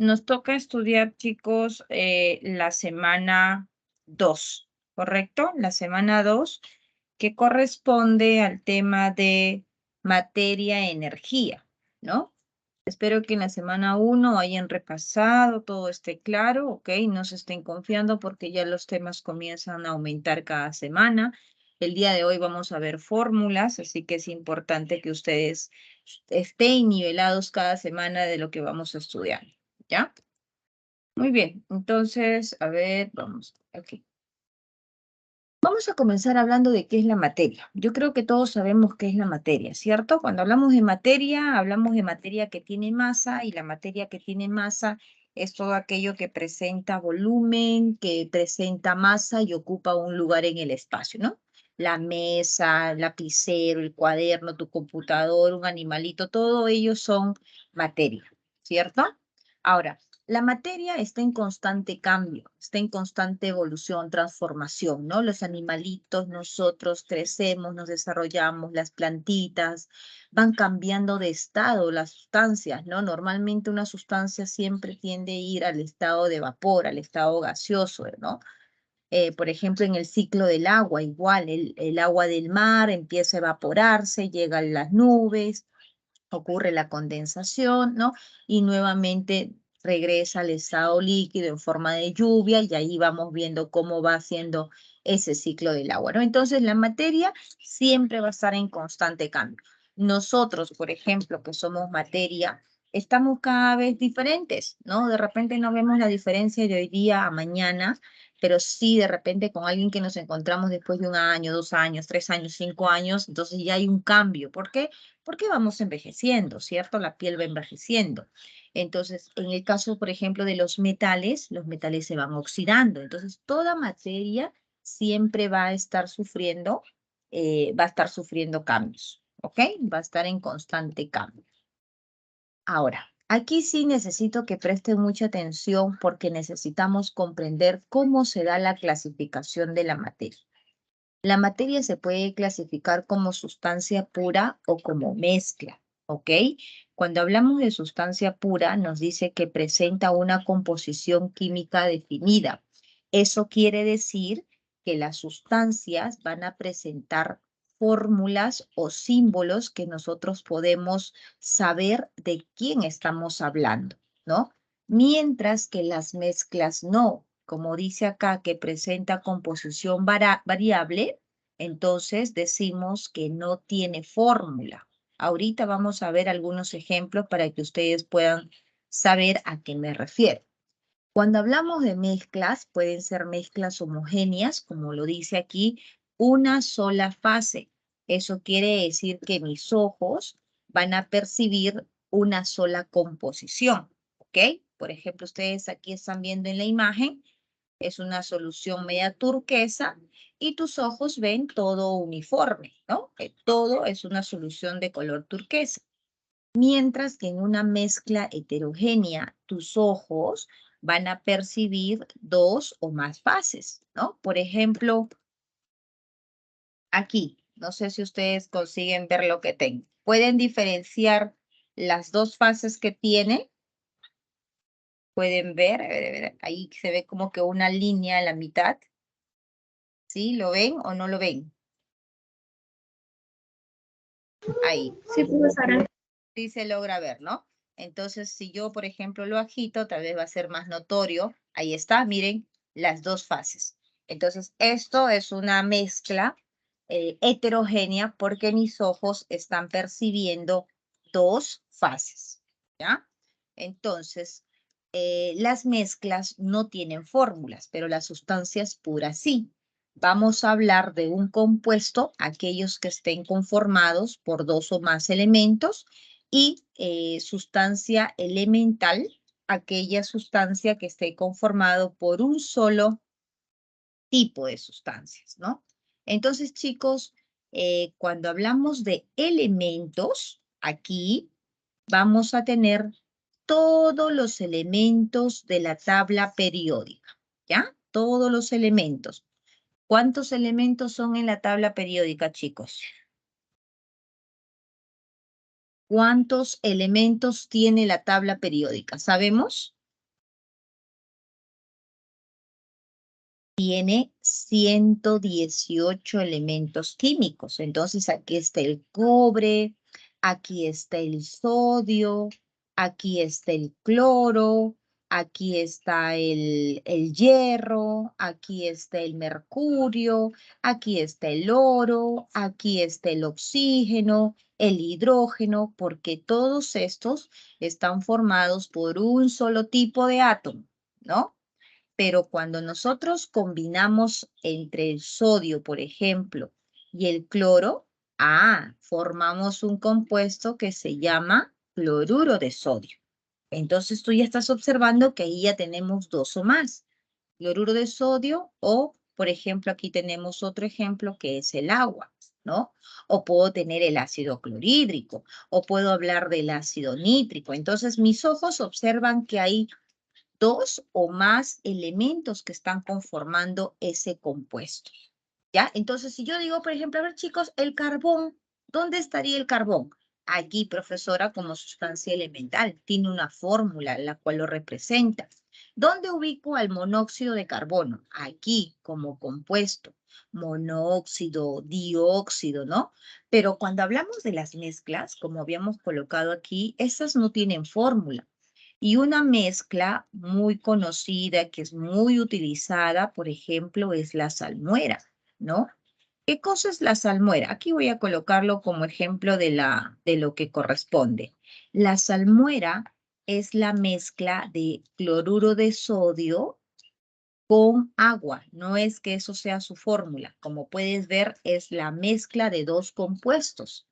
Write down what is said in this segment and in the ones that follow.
Nos toca estudiar, chicos, la semana 2, ¿correcto? La semana 2, que corresponde al tema de materia-energía, ¿no? Espero que en la semana 1 hayan repasado, todo esté claro, ¿ok? No se estén confiando porque ya los temas comienzan a aumentar cada semana. El día de hoy vamos a ver fórmulas, así que es importante que ustedes estén nivelados cada semana de lo que vamos a estudiar, ¿ya? Muy bien, entonces, a ver, vamos, aquí. Vamos a comenzar hablando de qué es la materia. Yo creo que todos sabemos qué es la materia, ¿cierto? Cuando hablamos de materia que tiene masa y la materia que tiene masa es todo aquello que presenta volumen, que presenta masa y ocupa un lugar en el espacio, ¿no? La mesa, el lapicero, el cuaderno, tu computador, un animalito, todo ello son materia, ¿cierto? Ahora, la materia está en constante cambio, está en constante evolución, transformación, ¿no? Los animalitos, nosotros crecemos, nos desarrollamos, las plantitas van cambiando de estado, las sustancias, ¿no? Normalmente una sustancia siempre tiende a ir al estado de vapor, al estado gaseoso, ¿no? Por ejemplo, en el ciclo del agua, igual, el agua del mar empieza a evaporarse, llegan las nubes, ocurre la condensación, ¿no? Y nuevamente regresa al estado líquido en forma de lluvia y ahí vamos viendo cómo va haciendo ese ciclo del agua, ¿no? Entonces la materia siempre va a estar en constante cambio. Nosotros, por ejemplo, que somos materia, estamos cada vez diferentes, ¿no? De repente no vemos la diferencia de hoy día a mañana, pero sí de repente con alguien que nos encontramos después de 1 año, 2 años, 3 años, 5 años, entonces ya hay un cambio. ¿Por qué? Porque vamos envejeciendo, ¿cierto? La piel va envejeciendo. Entonces, en el caso, por ejemplo, de los metales se van oxidando. Entonces, toda materia siempre va a estar sufriendo cambios, ¿ok? Va a estar en constante cambio. Ahora, aquí sí necesito que presten mucha atención porque necesitamos comprender cómo se da la clasificación de la materia. La materia se puede clasificar como sustancia pura o como mezcla, ¿ok? Cuando hablamos de sustancia pura, nos dice que presenta una composición química definida. Eso quiere decir que las sustancias van a presentar fórmulas o símbolos que nosotros podemos saber de quién estamos hablando, ¿no? Mientras que las mezclas no, como dice acá, que presenta composición variable, entonces decimos que no tiene fórmula. Ahorita vamos a ver algunos ejemplos para que ustedes puedan saber a qué me refiero. Cuando hablamos de mezclas, pueden ser mezclas homogéneas, como lo dice aquí, una sola fase. Eso quiere decir que mis ojos van a percibir una sola composición, ¿ok? Por ejemplo, ustedes aquí están viendo en la imagen, es una solución media turquesa y tus ojos ven todo uniforme, ¿no? Que todo es una solución de color turquesa. Mientras que en una mezcla heterogénea, tus ojos van a percibir dos o más fases, ¿no? Por ejemplo, aquí, no sé si ustedes consiguen ver lo que tengo. ¿Pueden diferenciar las dos fases que tiene? ¿Pueden ver? A ver, ahí se ve como que una línea a la mitad. ¿Sí? ¿Lo ven o no lo ven? Ahí. Sí, profesora. Sí se logra ver, ¿no? Entonces, si yo, por ejemplo, lo agito, tal vez va a ser más notorio. Ahí está, miren, las dos fases. Entonces, esto es una mezcla heterogénea porque mis ojos están percibiendo dos fases, ¿ya? Entonces, las mezclas no tienen fórmulas, pero las sustancias puras sí. Vamos a hablar de un compuesto, aquellos que estén conformados por dos o más elementos, y sustancia elemental, aquella sustancia que esté conformado por un solo tipo de sustancias, ¿no? Entonces, chicos, cuando hablamos de elementos, aquí vamos a tener todos los elementos de la tabla periódica, ¿ya? Todos los elementos. ¿Cuántos elementos son en la tabla periódica, chicos? ¿Cuántos elementos tiene la tabla periódica? ¿Sabemos? tiene 118 elementos químicos. Entonces aquí está el cobre, aquí está el sodio, aquí está el cloro, aquí está el hierro, aquí está el mercurio, aquí está el oro, aquí está el oxígeno, el hidrógeno, porque todos estos están formados por un solo tipo de átomo, ¿no? Pero cuando nosotros combinamos entre el sodio, por ejemplo, y el cloro, formamos un compuesto que se llama cloruro de sodio. Entonces tú ya estás observando que ahí ya tenemos dos o más. Cloruro de sodio o, por ejemplo, aquí tenemos otro ejemplo que es el agua, ¿no? O puedo tener el ácido clorhídrico, o puedo hablar del ácido nítrico. Entonces mis ojos observan que hay dos o más elementos que están conformando ese compuesto. ¿Ya? Entonces, si yo digo, por ejemplo, a ver, chicos, el carbón, ¿dónde estaría el carbón? Aquí, profesora, como sustancia elemental, tiene una fórmula la cual lo representa. ¿Dónde ubico al monóxido de carbono? Aquí, como compuesto. Monóxido, dióxido, ¿no? Pero cuando hablamos de las mezclas, como habíamos colocado aquí, esas no tienen fórmula. Y una mezcla muy conocida, que es muy utilizada, por ejemplo, es la salmuera, ¿no? ¿Qué cosa es la salmuera? Aquí voy a colocarlo como ejemplo de lo que corresponde. La salmuera es la mezcla de cloruro de sodio con agua. No es que eso sea su fórmula. Como puedes ver, es la mezcla de dos compuestos.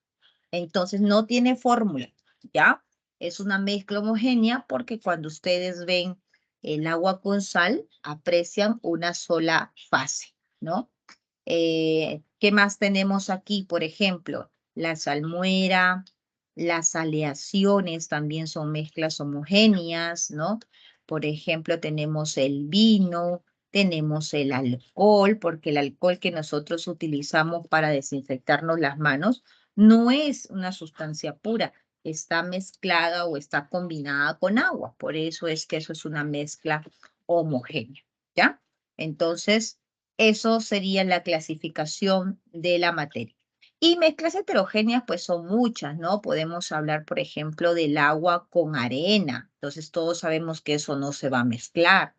Entonces no tiene fórmula, ¿ya? Es una mezcla homogénea porque cuando ustedes ven el agua con sal, aprecian una sola fase, ¿no? ¿Qué más tenemos aquí? Por ejemplo, la salmuera, las aleaciones también son mezclas homogéneas, ¿no? Por ejemplo, tenemos el vino, tenemos el alcohol, porque el alcohol que nosotros utilizamos para desinfectarnos las manos no es una sustancia pura, está mezclada o está combinada con agua. Por eso es que eso es una mezcla homogénea, ¿ya? Entonces, eso sería la clasificación de la materia. Y mezclas heterogéneas, pues son muchas, ¿no? Podemos hablar, por ejemplo, del agua con arena. Entonces, todos sabemos que eso no se va a mezclar.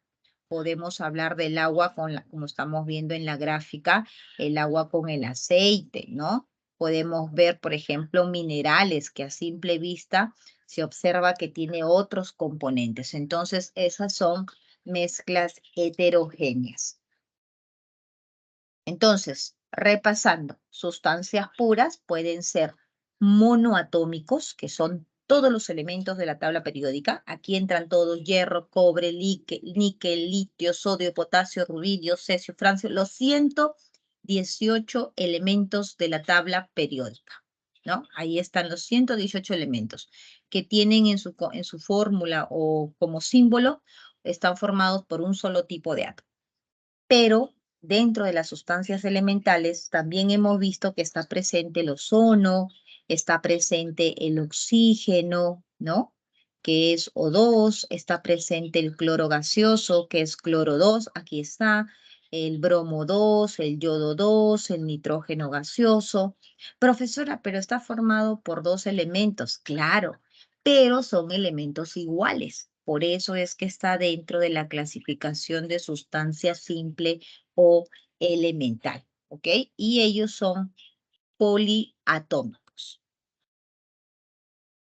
Podemos hablar del agua con como estamos viendo en la gráfica, el agua con el aceite, ¿no? Podemos ver, por ejemplo, minerales que a simple vista se observa que tiene otros componentes. Entonces, esas son mezclas heterogéneas. Entonces, repasando, sustancias puras pueden ser monoatómicos, que son todos los elementos de la tabla periódica. Aquí entran todos: hierro, cobre, níquel, litio, sodio, potasio, rubidio, cesio, francio, los 118 elementos de la tabla periódica, ¿no? Ahí están los 118 elementos que tienen en su fórmula o como símbolo, están formados por un solo tipo de átomo. Pero dentro de las sustancias elementales también hemos visto que está presente el ozono, está presente el oxígeno, ¿no? Que es O2, está presente el cloro gaseoso, que es cloro 2, aquí está, el bromo 2, el yodo 2, el nitrógeno gaseoso. Profesora, pero está formado por dos elementos, claro, pero son elementos iguales. Por eso es que está dentro de la clasificación de sustancia simple o elemental, ¿ok? Y ellos son poliatómicos.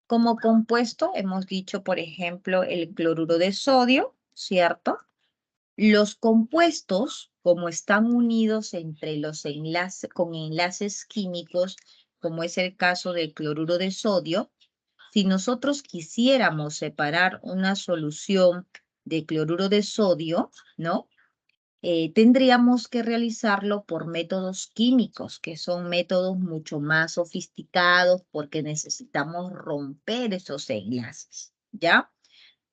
Como compuesto, hemos dicho, por ejemplo, el cloruro de sodio, ¿cierto? Los compuestos, como están unidos entre los enlaces, con enlaces químicos, como es el caso del cloruro de sodio, si nosotros quisiéramos separar una solución de cloruro de sodio, ¿no? Tendríamos que realizarlo por métodos químicos, que son métodos mucho más sofisticados porque necesitamos romper esos enlaces, ¿ya?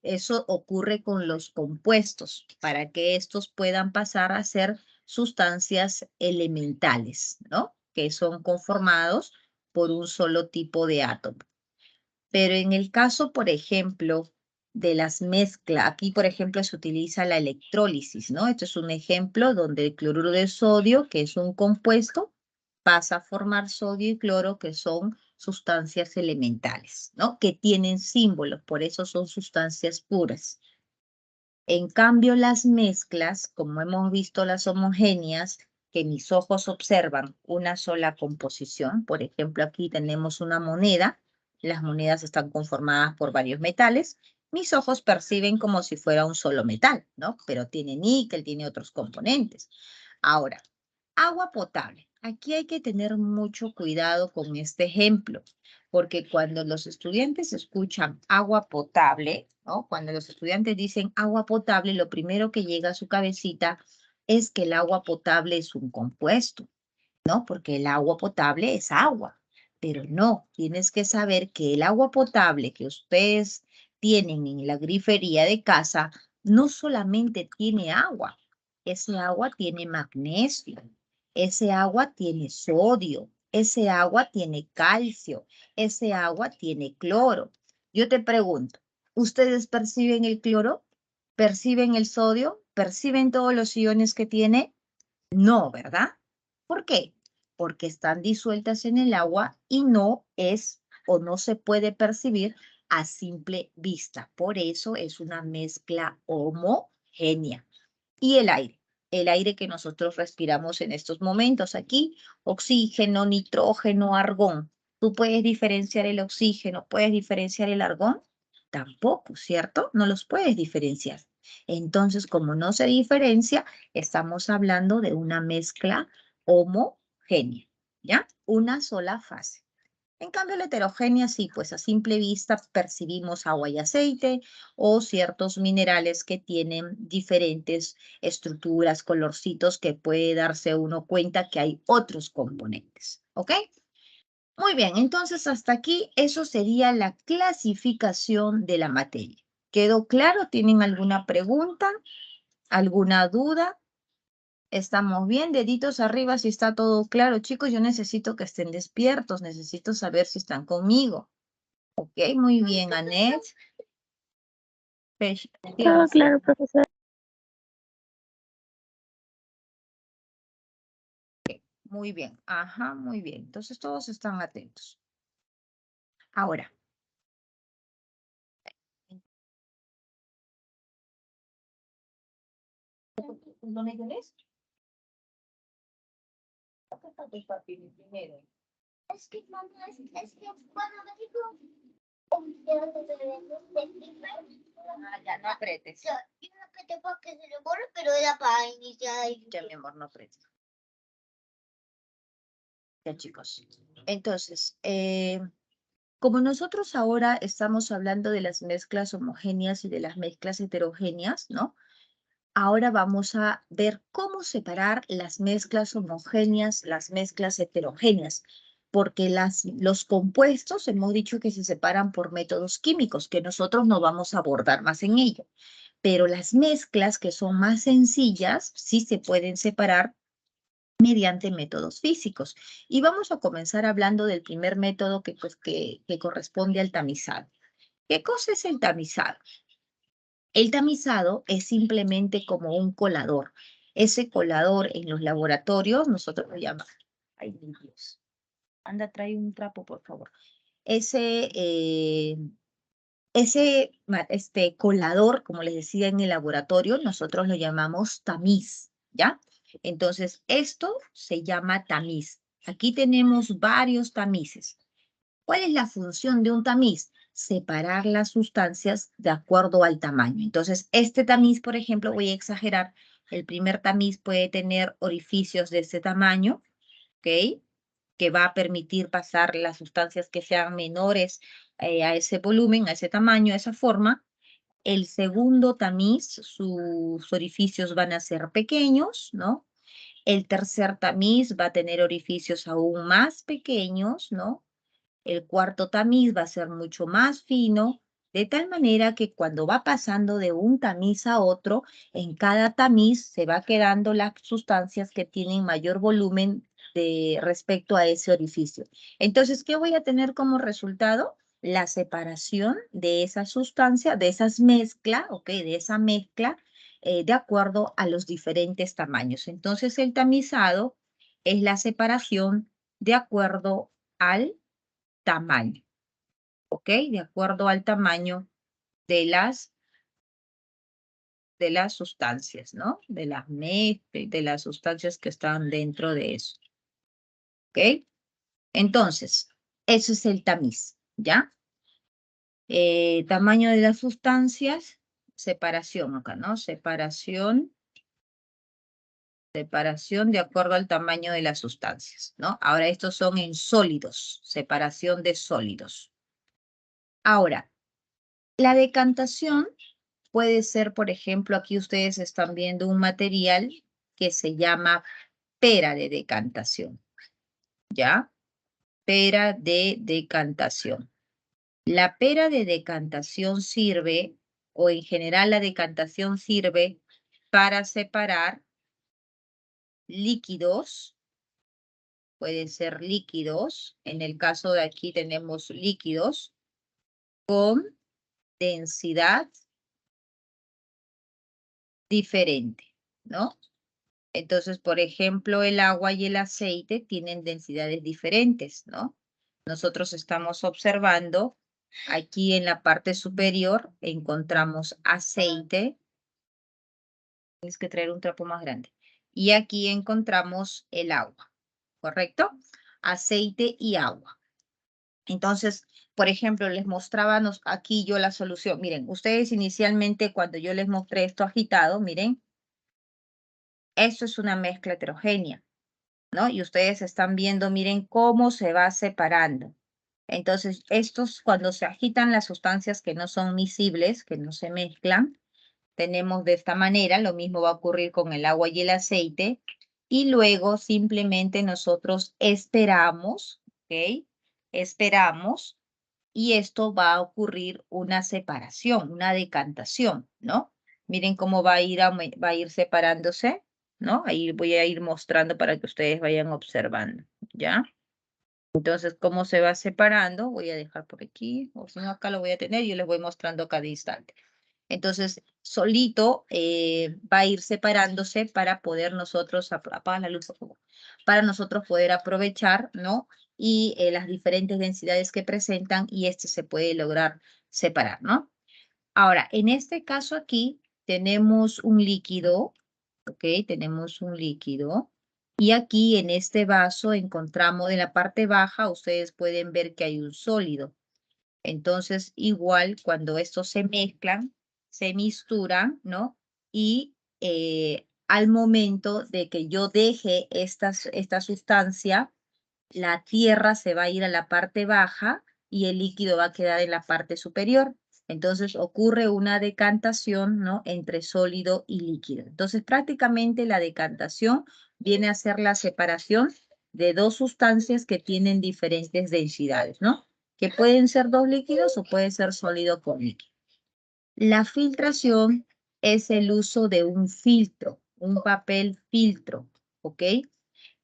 Eso ocurre con los compuestos, para que estos puedan pasar a ser sustancias elementales, ¿no? Que son conformados por un solo tipo de átomo. Pero en el caso, por ejemplo, de las mezclas. Aquí, por ejemplo, se utiliza la electrólisis, ¿no? Esto es un ejemplo donde el cloruro de sodio, que es un compuesto, pasa a formar sodio y cloro, que son sustancias elementales, ¿no? Que tienen símbolos, por eso son sustancias puras. En cambio, las mezclas, como hemos visto las homogéneas, que mis ojos observan una sola composición, por ejemplo, aquí tenemos una moneda, las monedas están conformadas por varios metales, mis ojos perciben como si fuera un solo metal, ¿no? Pero tiene níquel, tiene otros componentes. Ahora, agua potable. Aquí hay que tener mucho cuidado con este ejemplo, porque cuando los estudiantes escuchan agua potable, ¿no? Cuando los estudiantes dicen agua potable, lo primero que llega a su cabecita es que el agua potable es un compuesto, ¿no? Porque el agua potable es agua, pero no, tienes que saber que el agua potable que ustedes tienen en la grifería de casa no solamente tiene agua, ese agua tiene magnesio, ese agua tiene sodio, ese agua tiene calcio, ese agua tiene cloro. Yo te pregunto, ¿ustedes perciben el cloro? ¿Perciben el sodio? ¿Perciben todos los iones que tiene? No, ¿verdad? ¿Por qué? Porque están disueltas en el agua y no es o no se puede percibir a simple vista. Por eso es una mezcla homogénea. Y el aire que nosotros respiramos en estos momentos aquí, oxígeno, nitrógeno, argón. ¿Tú puedes diferenciar el oxígeno? ¿Puedes diferenciar el argón? Tampoco, ¿cierto? No los puedes diferenciar. Entonces, como no se diferencia, estamos hablando de una mezcla homogénea, ¿ya? Una sola fase. En cambio, la heterogénea sí, pues a simple vista percibimos agua y aceite o ciertos minerales que tienen diferentes estructuras, colorcitos que puede darse uno cuenta que hay otros componentes, ¿ok? Muy bien, entonces hasta aquí eso sería la clasificación de la materia. ¿Quedó claro? ¿Tienen alguna pregunta? ¿Alguna duda? ¿Estamos bien? Deditos arriba si está todo claro. Chicos, yo necesito que estén despiertos. Necesito saber si están conmigo. Ok, muy bien, Anet. Todo claro, profesor. Muy bien. Ajá, muy bien. Entonces todos están atentos. Ahora. ¿Dónde tenés? Acá está tu papi primero. Es que, mamá, es que cuando me dijo Ah, ya, no apretes. yo no apreté porque se le borra, pero era para iniciar. Ya, mi amor, no apretes. Ya, chicos. Entonces, como nosotros ahora estamos hablando de las mezclas homogéneas y de las mezclas heterogéneas, ¿no? Ahora vamos a ver cómo separar las mezclas homogéneas, las mezclas heterogéneas, porque los compuestos hemos dicho que se separan por métodos químicos, que nosotros no vamos a abordar más en ello, pero las mezclas que son más sencillas sí se pueden separar mediante métodos físicos. Y vamos a comenzar hablando del primer método que corresponde al tamizado. ¿Qué cosa es el tamizado? El tamizado es simplemente como un colador. Ese colador en los laboratorios, nosotros lo llamamos. Ay, mi Dios. Anda, trae un trapo, por favor. Ese colador, como les decía en el laboratorio, nosotros lo llamamos tamiz, ¿ya? Entonces, esto se llama tamiz. Aquí tenemos varios tamices. ¿Cuál es la función de un tamiz? Separar las sustancias de acuerdo al tamaño. Entonces, este tamiz, por ejemplo, voy a exagerar, el primer tamiz puede tener orificios de ese tamaño, ¿ok? Que va a permitir pasar las sustancias que sean menores a ese volumen, a ese tamaño, a esa forma. El segundo tamiz, sus orificios van a ser pequeños, ¿no? El tercer tamiz va a tener orificios aún más pequeños, ¿no? El cuarto tamiz va a ser mucho más fino, de tal manera que cuando va pasando de un tamiz a otro, en cada tamiz se va quedando las sustancias que tienen mayor volumen respecto a ese orificio. Entonces, ¿qué voy a tener como resultado? la separación de esa sustancia, de esas mezclas, ¿ok? De esa mezcla de acuerdo a los diferentes tamaños. Entonces, el tamizado es la separación de acuerdo al tamaño, ¿ok? De acuerdo al tamaño de las sustancias, ¿no? De las mezclas, de las sustancias que están dentro de eso, ¿ok? Entonces, eso es el tamiz, ¿ya? Tamaño de las sustancias, separación acá, ¿no? Separación de acuerdo al tamaño de las sustancias, ¿no? Ahora, estos son en sólidos, separación de sólidos. Ahora, la decantación puede ser, por ejemplo, aquí ustedes están viendo un material que se llama pera de decantación, ¿ya? Pera de decantación. La pera de decantación sirve, o en general la decantación sirve para separar líquidos, pueden ser líquidos, en el caso de aquí tenemos líquidos con densidad diferente, ¿no? Entonces, por ejemplo, el agua y el aceite tienen densidades diferentes, ¿no? Nosotros estamos observando aquí en la parte superior, encontramos aceite. Tienes que traer un trapo más grande. Y aquí encontramos el agua, ¿correcto? Aceite y agua. Entonces, por ejemplo, les mostraba aquí yo la solución. Miren, ustedes inicialmente cuando yo les mostré esto agitado, miren, esto es una mezcla heterogénea, ¿no? Y ustedes están viendo, miren cómo se va separando. Entonces, estos cuando se agitan las sustancias que no son miscibles, que no se mezclan, tenemos de esta manera, lo mismo va a ocurrir con el agua y el aceite, y luego simplemente nosotros esperamos, ¿ok? Esperamos, y esto va a ocurrir una separación, una decantación, ¿no? Miren cómo va a ir separándose, ¿no? Ahí voy a ir mostrando para que ustedes vayan observando, ¿ya? Entonces, ¿cómo se va separando? Voy a dejar por aquí, o si no, acá lo voy a tener y yo les voy mostrando cada instante. Entonces, solito va a ir separándose para poder nosotros, apagar la luz, por favor, para nosotros poder aprovechar, ¿no? Y las diferentes densidades que presentan y este se puede lograr separar, ¿no? Ahora, en este caso aquí tenemos un líquido, ¿ok? Tenemos un líquido. Y aquí en este vaso encontramos en la parte baja, ustedes pueden ver que hay un sólido. Entonces, igual cuando estos se mezclan, se misturan, ¿no? Y al momento de que yo deje esta sustancia, la tierra se va a ir a la parte baja y el líquido va a quedar en la parte superior. Entonces ocurre una decantación, ¿no? Entre sólido y líquido. Entonces prácticamente la decantación viene a ser la separación de dos sustancias que tienen diferentes densidades, ¿no? Que pueden ser dos líquidos o puede ser sólido con líquido. La filtración es el uso de un filtro, un papel filtro, ¿ok?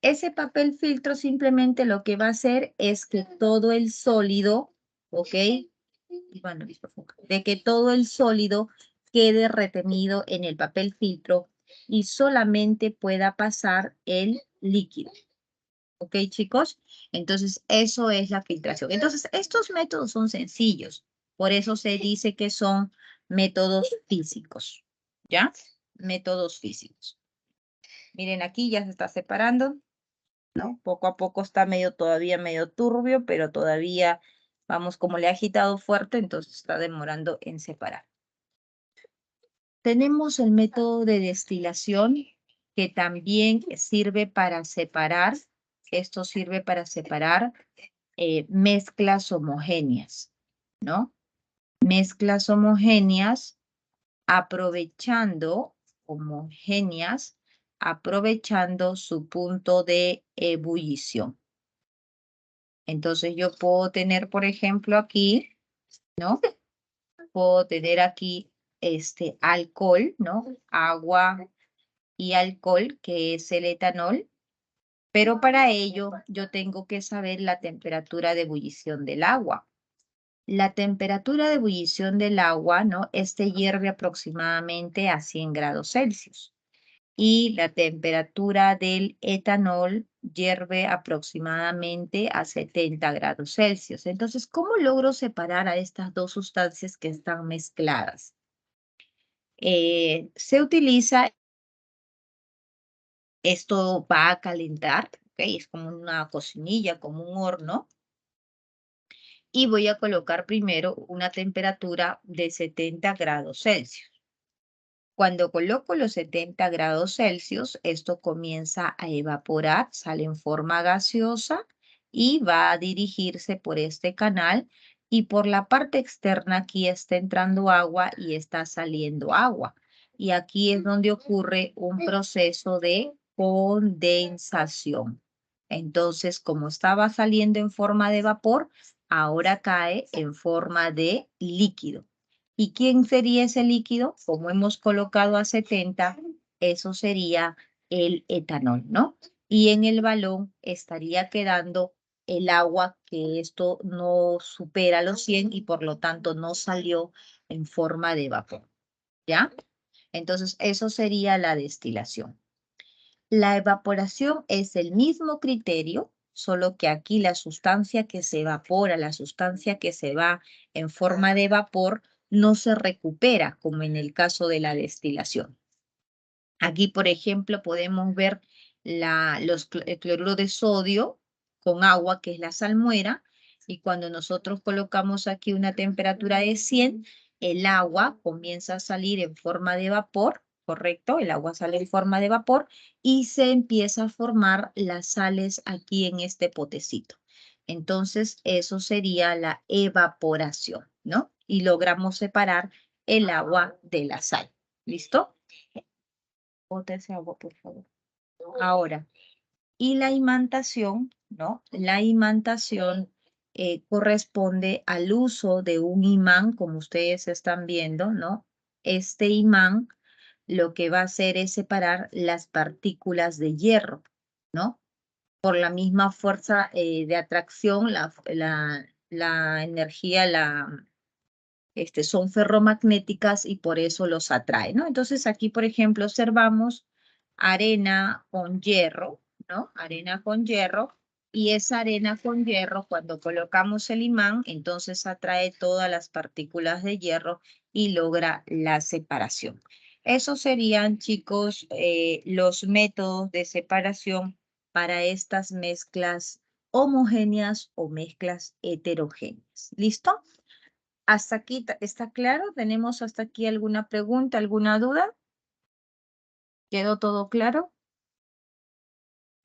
Ese papel filtro simplemente lo que va a hacer es que todo el sólido, ¿ok? Bueno, de que todo el sólido quede retenido en el papel filtro y solamente pueda pasar el líquido. ¿Ok, chicos? Entonces, eso es la filtración. Entonces, estos métodos son sencillos. Por eso se dice que son métodos físicos. ¿Ya? Métodos físicos. Miren, aquí ya se está separando, ¿no? Poco a poco está todavía medio turbio, pero todavía, vamos, como le ha agitado fuerte, entonces está demorando en separar. Tenemos el método de destilación que también sirve para separar. Esto sirve para separar mezclas homogéneas, ¿no? Mezclas homogéneas aprovechando su punto de ebullición. Entonces yo puedo tener, por ejemplo, aquí, ¿no? Puedo tener aquí alcohol, ¿no? Agua y alcohol, que es el etanol, pero para ello yo tengo que saber la temperatura de ebullición del agua. La temperatura de ebullición del agua, ¿no? Este hierve aproximadamente a 100 grados Celsius. Y la temperatura del etanol hierve aproximadamente a 70 grados Celsius. Entonces, ¿cómo logro separar a estas dos sustancias que están mezcladas? Se utiliza, esto va a calentar, ¿ok? Es como una cocinilla, como un horno. Y voy a colocar primero una temperatura de 70 grados Celsius. Cuando coloco los 70 grados Celsius, esto comienza a evaporar, sale en forma gaseosa y va a dirigirse por este canal y por la parte externa aquí está entrando agua y está saliendo agua. Y aquí es donde ocurre un proceso de condensación. Entonces, como estaba saliendo en forma de vapor, ahora cae en forma de líquido. ¿Y quién sería ese líquido? Como hemos colocado a 70, eso sería el etanol, ¿no? Y en el balón estaría quedando el agua, que esto no supera los 100 y por lo tanto no salió en forma de vapor, ¿ya? Entonces, eso sería la destilación. La evaporación es el mismo criterio, solo que aquí la sustancia que se evapora, la sustancia que se va en forma de vapor, no se recupera como en el caso de la destilación. Aquí, por ejemplo, podemos ver el cloruro de sodio con agua, que es la salmuera, y cuando nosotros colocamos aquí una temperatura de 100, el agua comienza a salir en forma de vapor, ¿correcto? El agua sale en forma de vapor y se empieza a formar las sales aquí en este potecito. Entonces, eso sería la evaporación, ¿no? Y logramos separar el agua de la sal. ¿Listo? Bota ese agua, por favor. Ahora, y la imantación, ¿no? La imantación corresponde al uso de un imán, como ustedes están viendo, ¿no? Este imán lo que va a hacer es separar las partículas de hierro, ¿no? Por la misma fuerza de atracción, la energía, son ferromagnéticas y por eso los atrae, ¿no? Entonces aquí, por ejemplo, observamos arena con hierro, ¿no? Arena con hierro, y esa arena con hierro, cuando colocamos el imán, entonces atrae todas las partículas de hierro y logra la separación. Esos serían, chicos, los métodos de separación para estas mezclas homogéneas o mezclas heterogéneas. ¿Listo? ¿Hasta aquí está claro? ¿Tenemos hasta aquí alguna pregunta, alguna duda? ¿Quedó todo claro?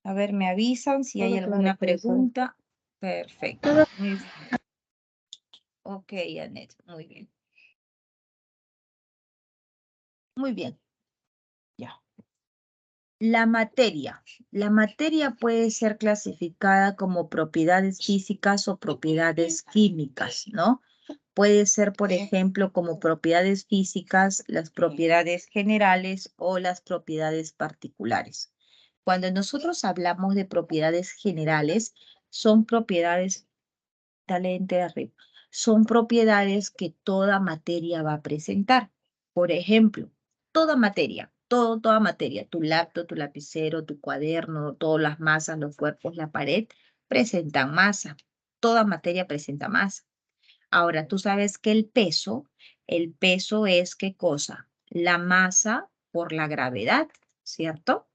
A ver, me avisan si hay Todo claro, alguna profesora. pregunta. Perfecto. Todo Muy bien. Ok, Annette, muy bien. Muy bien. Ya. La materia. La materia puede ser clasificada como propiedades físicas o propiedades químicas, ¿no? Puede ser, por ejemplo, como propiedades físicas, las propiedades generales o las propiedades particulares. Cuando nosotros hablamos de propiedades generales, son propiedades, dale enter arriba, son propiedades que toda materia va a presentar. Por ejemplo, toda materia, toda materia, tu laptop, tu lapicero, tu cuaderno, todas las masas, los cuerpos, la pared, presentan masa. Toda materia presenta masa. Ahora, tú sabes que el peso es ¿qué cosa? La masa por la gravedad, ¿cierto?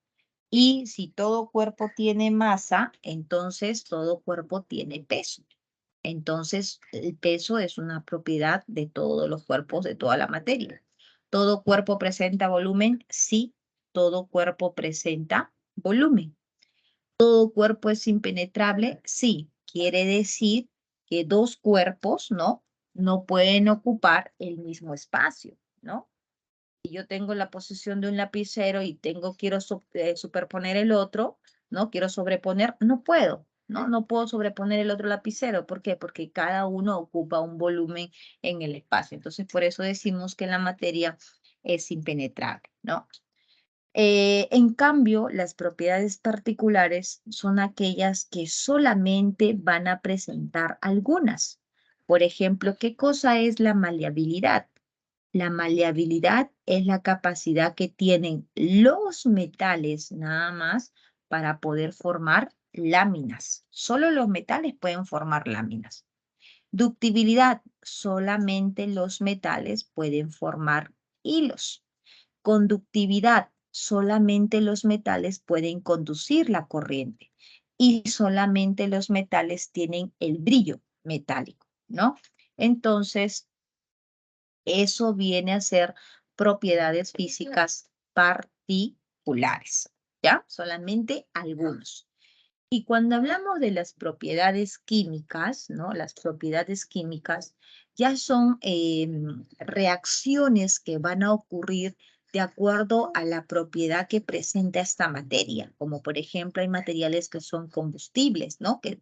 Y si todo cuerpo tiene masa, entonces todo cuerpo tiene peso. Entonces, el peso es una propiedad de todos los cuerpos, de toda la materia. ¿Todo cuerpo presenta volumen? Sí, todo cuerpo presenta volumen. ¿Todo cuerpo es impenetrable? Sí, quiere decir que dos cuerpos, ¿no? No pueden ocupar el mismo espacio, ¿no? Si yo tengo la posición de un lapicero y quiero superponer el otro, ¿no? Quiero sobreponer, no puedo, ¿no? No puedo sobreponer el otro lapicero. ¿Por qué? Porque cada uno ocupa un volumen en el espacio. Entonces, por eso decimos que la materia es impenetrable, ¿no? En cambio, las propiedades particulares son aquellas que solamente van a presentar algunas. Por ejemplo, ¿qué cosa es la maleabilidad? La maleabilidad es la capacidad que tienen los metales nada más para poder formar láminas. Solo los metales pueden formar láminas. Ductibilidad, solamente los metales pueden formar hilos. Conductividad, solamente los metales pueden conducir la corriente y solamente los metales tienen el brillo metálico, ¿no? Entonces, eso viene a ser propiedades físicas particulares, ¿ya? Solamente algunos. Y cuando hablamos de las propiedades químicas, ¿no? Las propiedades químicas ya son reacciones que van a ocurrir de acuerdo a la propiedad que presenta esta materia. Como por ejemplo, hay materiales que son combustibles, ¿no? Que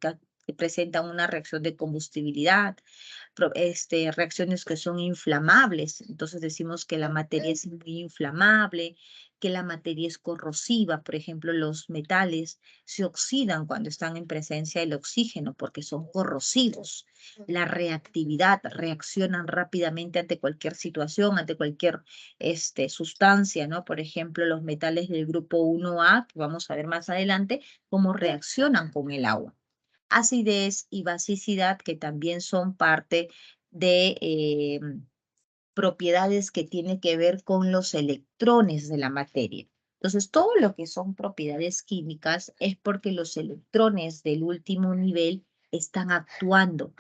presentan una reacción de combustibilidad, reacciones que son inflamables. Entonces decimos que la materia es muy inflamable, que la materia es corrosiva. Por ejemplo, los metales se oxidan cuando están en presencia del oxígeno porque son corrosivos. La reactividad, reaccionan rápidamente ante cualquier situación, ante cualquier sustancia, ¿no? Por ejemplo, los metales del grupo 1A, que vamos a ver más adelante, cómo reaccionan con el agua. Acidez y basicidad, que también son parte de propiedades que tienen que ver con los electrones de la materia. Entonces, todo lo que son propiedades químicas es porque los electrones del último nivel están actuando.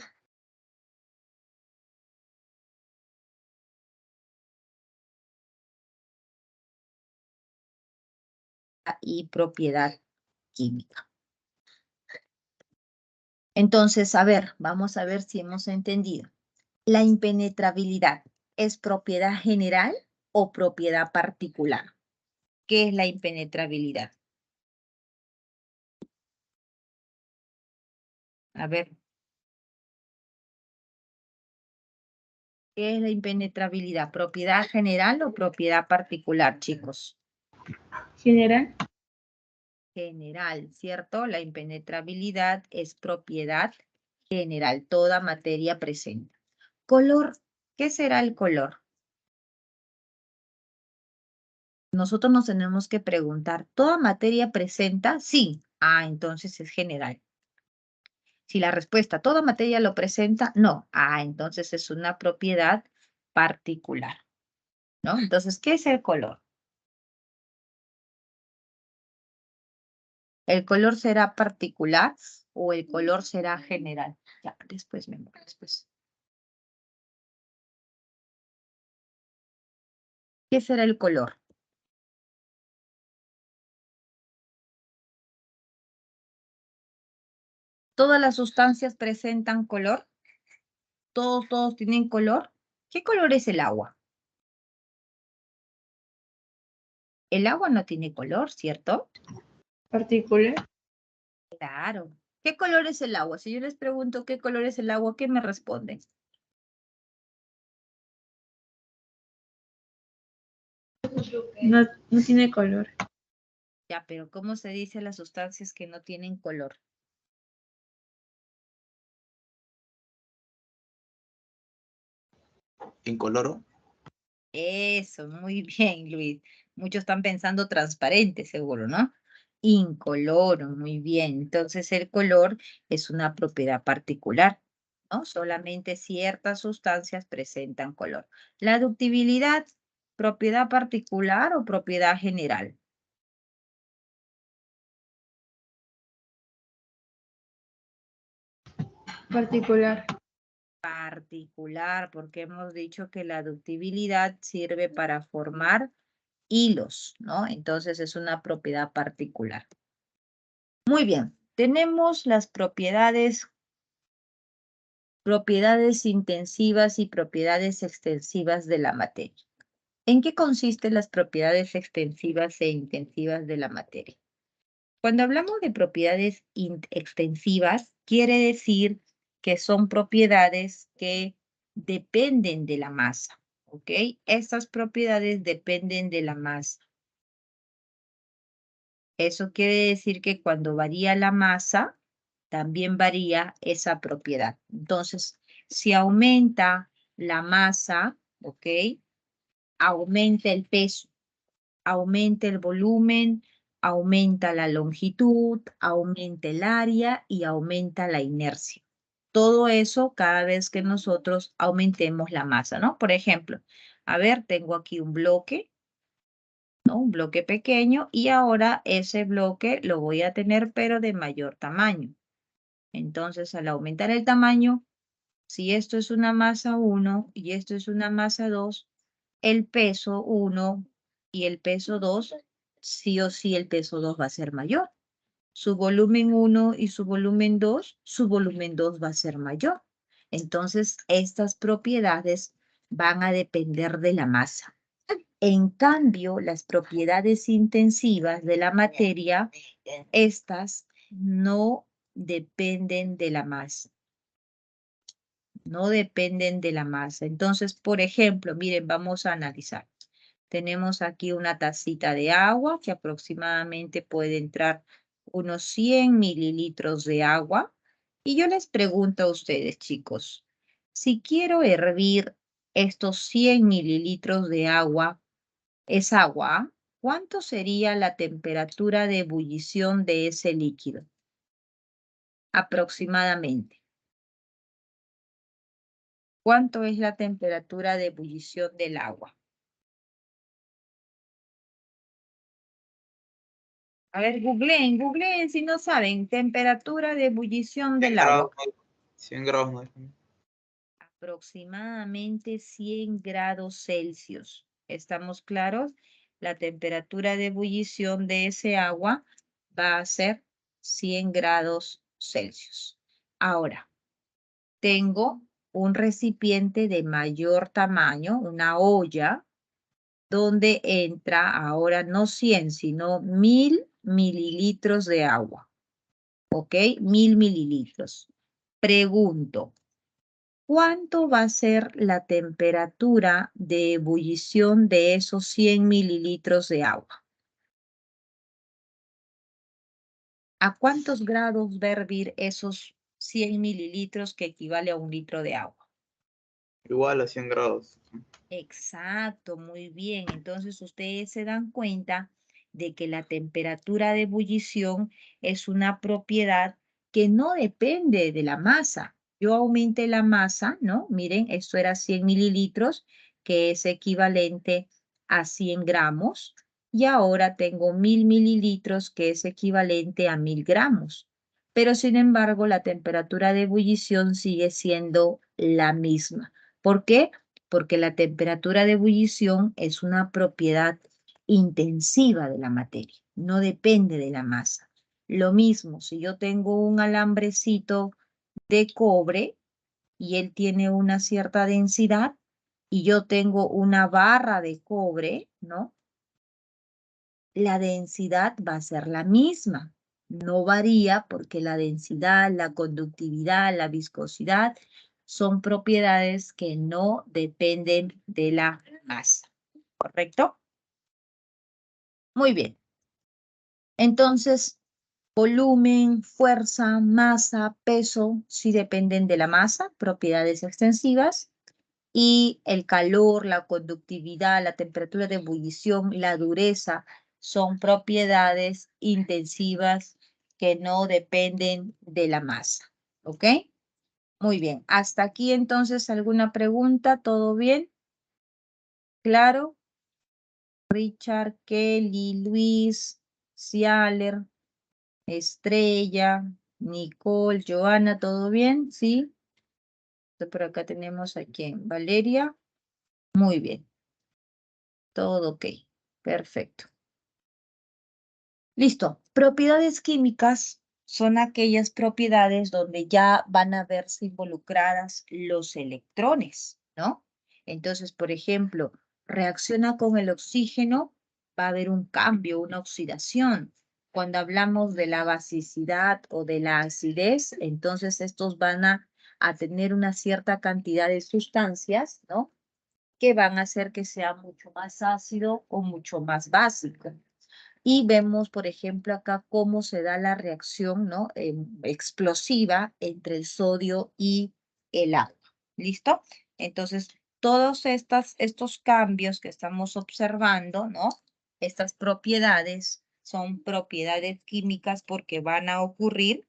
Y propiedad química. Entonces, a ver, vamos a ver si hemos entendido. La impenetrabilidad, ¿es propiedad general o propiedad particular? ¿Qué es la impenetrabilidad? A ver, ¿qué es la impenetrabilidad? ¿Propiedad general o propiedad particular, chicos? General. General, ¿cierto? La impenetrabilidad es propiedad general, toda materia presenta. Color, ¿qué será el color? Nosotros nos tenemos que preguntar, ¿toda materia presenta? Sí. Ah, entonces es general. Si la respuesta, ¿toda materia lo presenta? No. Ah, entonces es una propiedad particular, ¿no? Entonces, ¿qué es el color? ¿El color será particular o el color será general? Ya, después, después. ¿Qué será el color? ¿Todas las sustancias presentan color? ¿Todos tienen color? ¿Qué color es el agua? El agua no tiene color, ¿cierto? Particular. Claro. ¿Qué color es el agua? Si yo les pregunto qué color es el agua, ¿qué me responden? No tiene color. Ya, pero ¿cómo se dice las sustancias que no tienen color? Incoloro. Eso, muy bien, Luis. Muchos están pensando transparente, seguro, ¿no? Incoloro, muy bien. Entonces, el color es una propiedad particular, ¿no? Solamente ciertas sustancias presentan color. La ductibilidad, ¿propiedad particular o propiedad general? Particular. Particular, porque hemos dicho que la ductibilidad sirve para formar hilos, ¿no? Entonces es una propiedad particular. Muy bien, tenemos las propiedades intensivas y propiedades extensivas de la materia. ¿En qué consisten las propiedades extensivas e intensivas de la materia? Cuando hablamos de propiedades extensivas, quiere decir que son propiedades que dependen de la masa, ¿ok? Estas propiedades dependen de la masa. Eso quiere decir que cuando varía la masa, también varía esa propiedad. Entonces, Si aumenta la masa, ¿ok? Aumenta el peso, aumenta el volumen, aumenta la longitud, aumenta el área y aumenta la inercia. Todo eso cada vez que nosotros aumentemos la masa, ¿no? Por ejemplo, a ver, tengo aquí un bloque, ¿no? Un bloque pequeño y ahora ese bloque lo voy a tener pero de mayor tamaño. Entonces, al aumentar el tamaño, si esto es una masa 1 y esto es una masa 2, el peso 1 y el peso 2, sí o sí el peso 2 va a ser mayor. Su volumen 1 y su volumen 2, su volumen 2 va a ser mayor. Entonces, estas propiedades van a depender de la masa. En cambio, las propiedades intensivas de la materia, estas no dependen de la masa. No dependen de la masa. Entonces, por ejemplo, miren, vamos a analizar. Tenemos aquí una tacita de agua que aproximadamente puede entrar unos 100 mililitros de agua. Y yo les pregunto a ustedes, chicos, si quiero hervir estos 100 mililitros de agua, es agua, ¿cuánto sería la temperatura de ebullición de ese líquido? Aproximadamente. ¿Cuánto es la temperatura de ebullición del agua? A ver, googleen si no saben. Temperatura de ebullición del agua. 100 grados, ¿no? Aproximadamente 100 grados Celsius. ¿Estamos claros? La temperatura de ebullición de ese agua va a ser 100 grados Celsius. Ahora, tengo un recipiente de mayor tamaño, una olla, donde entra ahora no 100, sino 1000 mililitros de agua. ¿Ok? 1000 mililitros. Pregunto, ¿cuánto va a ser la temperatura de ebullición de esos 100 mililitros de agua? ¿A cuántos grados va a hervir esos 100 mililitros que equivale a 1 litro de agua? Igual a 100 grados. Exacto, muy bien. Entonces ustedes se dan cuenta de que la temperatura de ebullición es una propiedad que no depende de la masa. Yo aumenté la masa, ¿no? Miren, esto era 100 mililitros, que es equivalente a 100 gramos. Y ahora tengo 1000 mililitros, que es equivalente a 1000 gramos. Pero sin embargo, la temperatura de ebullición sigue siendo la misma. ¿Por qué? Porque la temperatura de ebullición es una propiedad intensiva de la materia, no depende de la masa. Lo mismo, si yo tengo un alambrecito de cobre y él tiene una cierta densidad y yo tengo una barra de cobre, ¿no? La densidad va a ser la misma. No varía porque la densidad, la conductividad, la viscosidad son propiedades que no dependen de la masa. ¿Correcto? Muy bien. Entonces, volumen, fuerza, masa, peso, sí dependen de la masa, propiedades extensivas. Y el calor, la conductividad, la temperatura de ebullición, la dureza, son propiedades intensivas que no dependen de la masa. ¿Ok? Muy bien. Hasta aquí entonces, ¿alguna pregunta? ¿Todo bien? ¿Claro? Richard, Kelly, Luis, Cialer, Estrella, Nicole, Joana, ¿todo bien? ¿Sí? Por acá tenemos a quién, Valeria. Muy bien. Todo ok. Perfecto. Listo. Propiedades químicas son aquellas propiedades donde ya van a verse involucradas los electrones, ¿no? Entonces, por ejemplo, reacciona con el oxígeno, va a haber un cambio, una oxidación. Cuando hablamos de la basicidad o de la acidez, entonces estos van a tener una cierta cantidad de sustancias, ¿no? Que van a hacer que sea mucho más ácido o mucho más básico. Y vemos, por ejemplo, acá cómo se da la reacción, ¿no? Explosiva entre el sodio y el agua. ¿Listo? Entonces, todos estos cambios que estamos observando, ¿no? Estas propiedades son propiedades químicas porque van a ocurrir,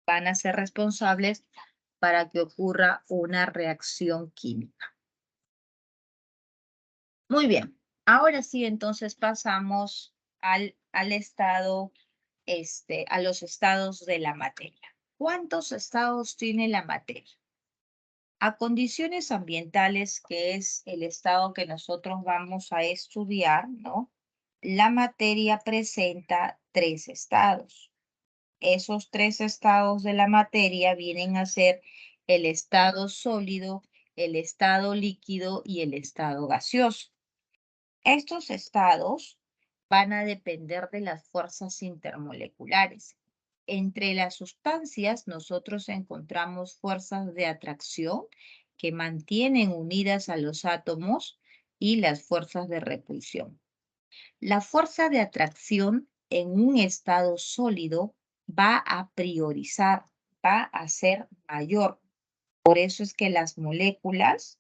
van a ser responsables para que ocurra una reacción química. Muy bien. Ahora sí, entonces pasamos al estado, a los estados de la materia. ¿Cuántos estados tiene la materia? A condiciones ambientales, que es el estado que nosotros vamos a estudiar, ¿no? La materia presenta 3 estados. Esos 3 estados de la materia vienen a ser el estado sólido, el estado líquido y el estado gaseoso. Estos estados van a depender de las fuerzas intermoleculares. Entre las sustancias nosotros encontramos fuerzas de atracción que mantienen unidas a los átomos y las fuerzas de repulsión. La fuerza de atracción en un estado sólido va a priorizar, va a ser mayor. Por eso es que las moléculas,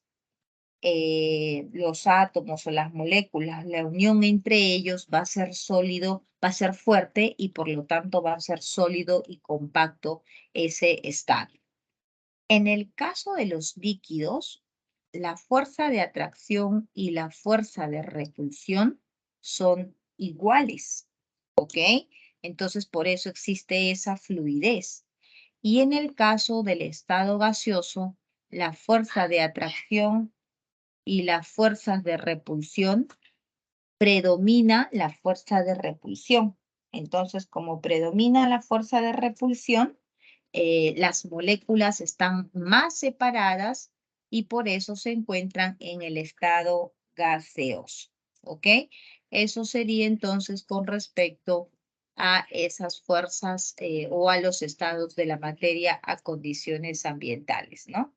los átomos o las moléculas, la unión entre ellos va a ser sólido, va a ser fuerte y por lo tanto va a ser sólido y compacto ese estado. En el caso de los líquidos, la fuerza de atracción y la fuerza de repulsión son iguales, ¿ok? Entonces por eso existe esa fluidez. Y en el caso del estado gaseoso, la fuerza de atracción y las fuerzas de repulsión, predomina la fuerza de repulsión. Entonces, como predomina la fuerza de repulsión, las moléculas están más separadas y por eso se encuentran en el estado gaseoso. ¿Ok? Eso sería entonces con respecto a esas fuerzas o a los estados de la materia a condiciones ambientales, ¿no?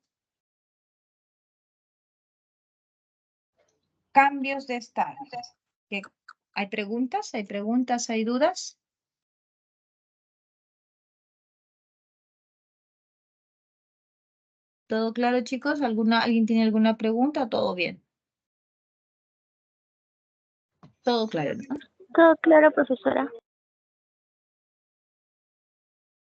Cambios de estado. ¿Hay preguntas? ¿Hay preguntas? ¿Hay dudas? ¿Todo claro, chicos? ¿Alguien tiene alguna pregunta? ¿Todo bien? Todo claro, ¿no? Todo claro, profesora.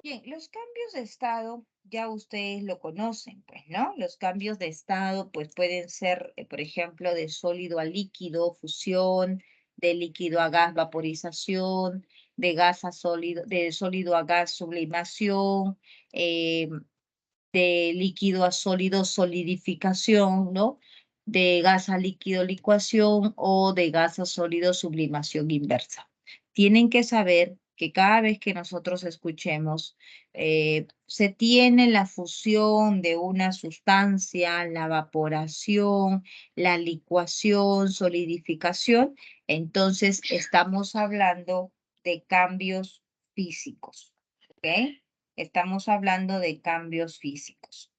Bien, los cambios de estado ya ustedes lo conocen, pues, ¿no? Los cambios de estado, pues, pueden ser, por ejemplo, de sólido a líquido, fusión, de líquido a gas, vaporización, de gas a sólido, de sólido a gas, sublimación, de líquido a sólido, solidificación, ¿no? De gas a líquido, licuación o de gas a sólido, sublimación inversa. Tienen que saber que cada vez que nosotros escuchemos, se tiene la fusión de una sustancia, la evaporación, la licuación, solidificación, entonces estamos hablando de cambios físicos, ¿ok? Estamos hablando de cambios físicos.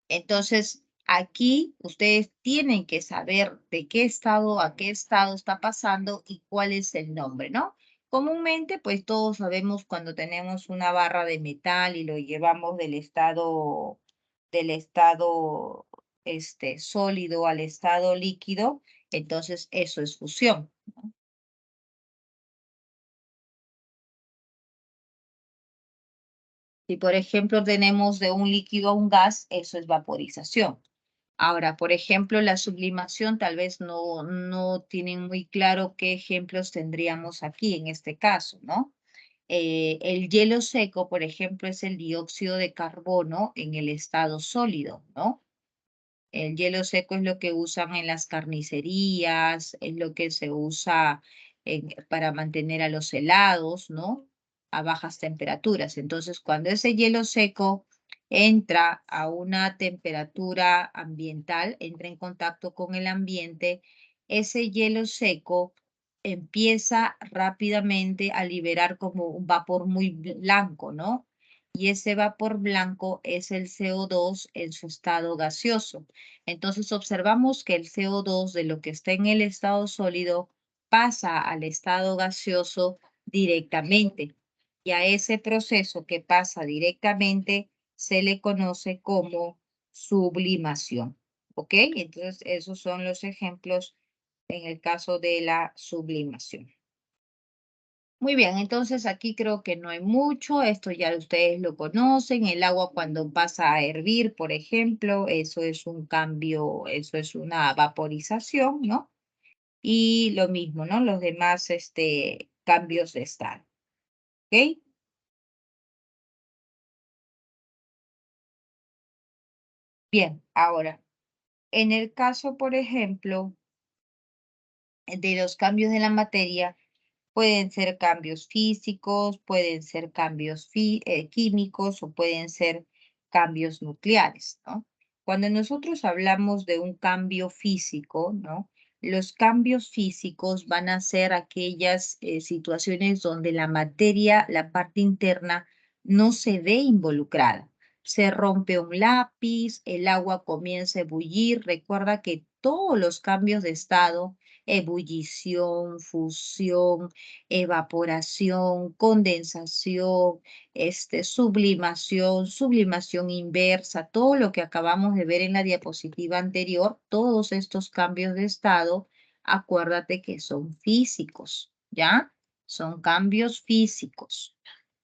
Entonces, aquí ustedes tienen que saber de qué estado a qué estado está pasando y cuál es el nombre, ¿no? Comúnmente, pues todos sabemos cuando tenemos una barra de metal y lo llevamos del estado sólido al estado líquido, entonces eso es fusión. Si, por ejemplo, tenemos de un líquido a un gas, eso es vaporización. Ahora, por ejemplo, la sublimación tal vez no tienen muy claro qué ejemplos tendríamos aquí en este caso, ¿no? El hielo seco, por ejemplo, es el dióxido de carbono en el estado sólido, ¿no? El hielo seco es lo que usan en las carnicerías, es lo que se usa para mantener a los helados, ¿no? A bajas temperaturas. Entonces, cuando ese hielo seco entra a una temperatura ambiental, entra en contacto con el ambiente, ese hielo seco empieza rápidamente a liberar como un vapor muy blanco, ¿no? Y ese vapor blanco es el CO2 en su estado gaseoso. Entonces observamos que el CO2 de lo que está en el estado sólido pasa al estado gaseoso directamente. Y a ese proceso que pasa directamente se le conoce como sublimación. ¿Ok? Entonces, esos son los ejemplos en el caso de la sublimación. Muy bien, entonces aquí creo que no hay mucho, esto ya ustedes lo conocen, el agua cuando pasa a hervir, por ejemplo, eso es un cambio, eso es una vaporización, ¿no? Y lo mismo, ¿no? Los demás cambios de estado, ¿ok? Bien, ahora, en el caso, por ejemplo, de los cambios de la materia, pueden ser cambios físicos, pueden ser cambios químicos o pueden ser cambios nucleares, ¿no? Cuando nosotros hablamos de un cambio físico, ¿no? Los cambios físicos van a ser aquellas situaciones donde la materia, la parte interna, no se ve involucrada. Se rompe un lápiz, el agua comienza a ebullir. Recuerda que todos los cambios de estado, ebullición, fusión, evaporación, condensación, sublimación, sublimación inversa, todo lo que acabamos de ver en la diapositiva anterior, todos estos cambios de estado, acuérdate que son físicos, ¿ya? Son cambios físicos.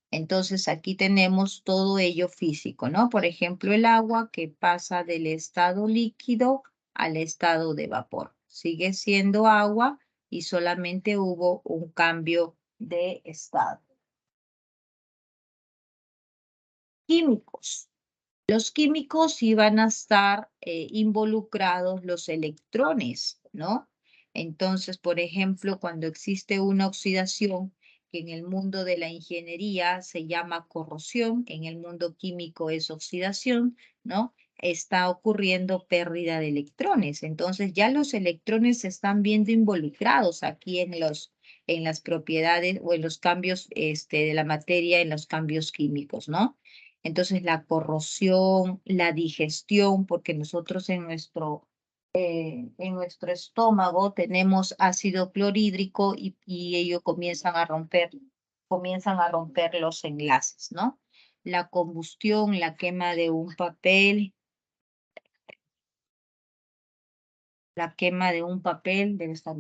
Entonces aquí tenemos todo ello físico, ¿no? Por ejemplo, el agua que pasa del estado líquido al estado de vapor. Sigue siendo agua y solamente hubo un cambio de estado. Químicos. Los químicos iban a estar involucrados los electrones, ¿no? Entonces, por ejemplo, cuando existe una oxidación, que en el mundo de la ingeniería se llama corrosión, en el mundo químico es oxidación, ¿no? Está ocurriendo pérdida de electrones. Entonces, ya los electrones se están viendo involucrados aquí en las propiedades o en los cambios de la materia, en los cambios químicos, ¿no? Entonces, la corrosión, la digestión, porque nosotros en nuestro estómago tenemos ácido clorhídrico y ellos comienzan a romper los enlaces, ¿no? La combustión, la quema de un papel, debe estar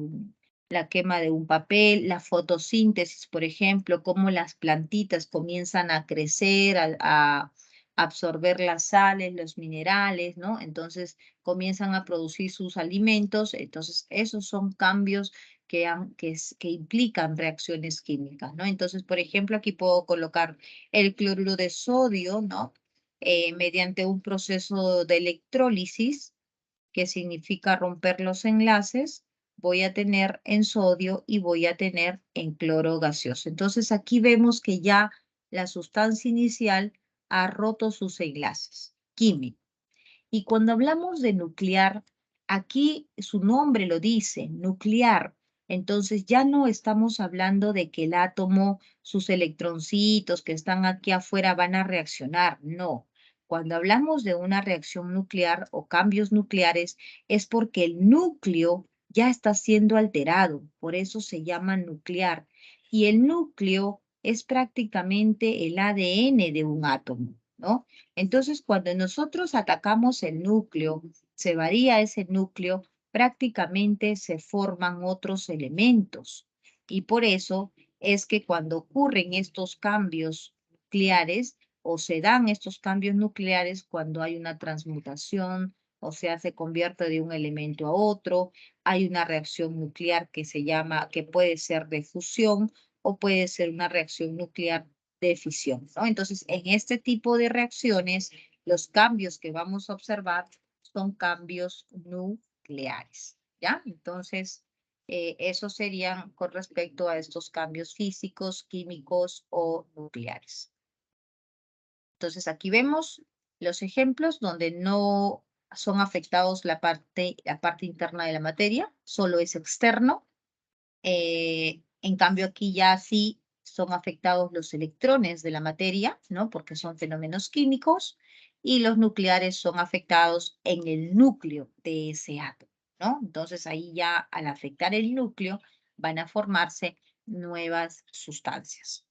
la quema de un papel, la fotosíntesis, por ejemplo, cómo las plantitas comienzan a crecer, a absorber las sales, los minerales, ¿no? Entonces comienzan a producir sus alimentos. Entonces, esos son cambios que implican reacciones químicas, ¿no? Entonces, por ejemplo, aquí puedo colocar el cloruro de sodio, ¿no? Mediante un proceso de electrólisis, que significa romper los enlaces, voy a tener en sodio y voy a tener en cloro gaseoso. Entonces aquí vemos que ya la sustancia inicial ha roto sus enlaces químicos. Y cuando hablamos de nuclear, aquí su nombre lo dice, nuclear. Entonces ya no estamos hablando de que el átomo, sus electroncitos que están aquí afuera van a reaccionar. No. Cuando hablamos de una reacción nuclear o cambios nucleares, es porque el núcleo ya está siendo alterado. Por eso se llama nuclear. Y el núcleo es prácticamente el ADN de un átomo, ¿no? Entonces, cuando nosotros atacamos el núcleo, se varía ese núcleo, prácticamente se forman otros elementos. Y por eso es que cuando ocurren estos cambios nucleares o se dan estos cambios nucleares cuando hay una transmutación, o sea, se convierte de un elemento a otro, hay una reacción nuclear que puede ser de fusión o puede ser una reacción nuclear de fisión, ¿no? Entonces, en este tipo de reacciones, los cambios que vamos a observar son cambios nucleares, ¿ya? Entonces, esos serían con respecto a estos cambios físicos, químicos o nucleares. Entonces, aquí vemos los ejemplos donde no son afectados la parte interna de la materia, solo es externo. En cambio, aquí ya sí son afectados los electrones de la materia, ¿no? Porque son fenómenos químicos, y los nucleares son afectados en el núcleo de ese átomo, ¿no? Entonces ahí ya al afectar el núcleo van a formarse nuevas sustancias.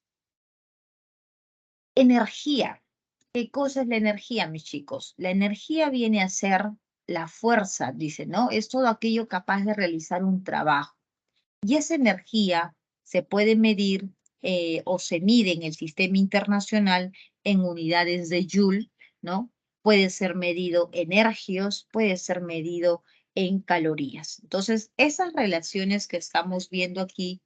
Energía. ¿Qué cosa es la energía, mis chicos? La energía viene a ser la fuerza, dice, ¿no? Es todo aquello capaz de realizar un trabajo. Y esa energía se puede medir o se mide en el sistema internacional en unidades de Joule, ¿no? Puede ser medido en ergios, puede ser medido en calorías. Entonces, esas relaciones que estamos viendo aquí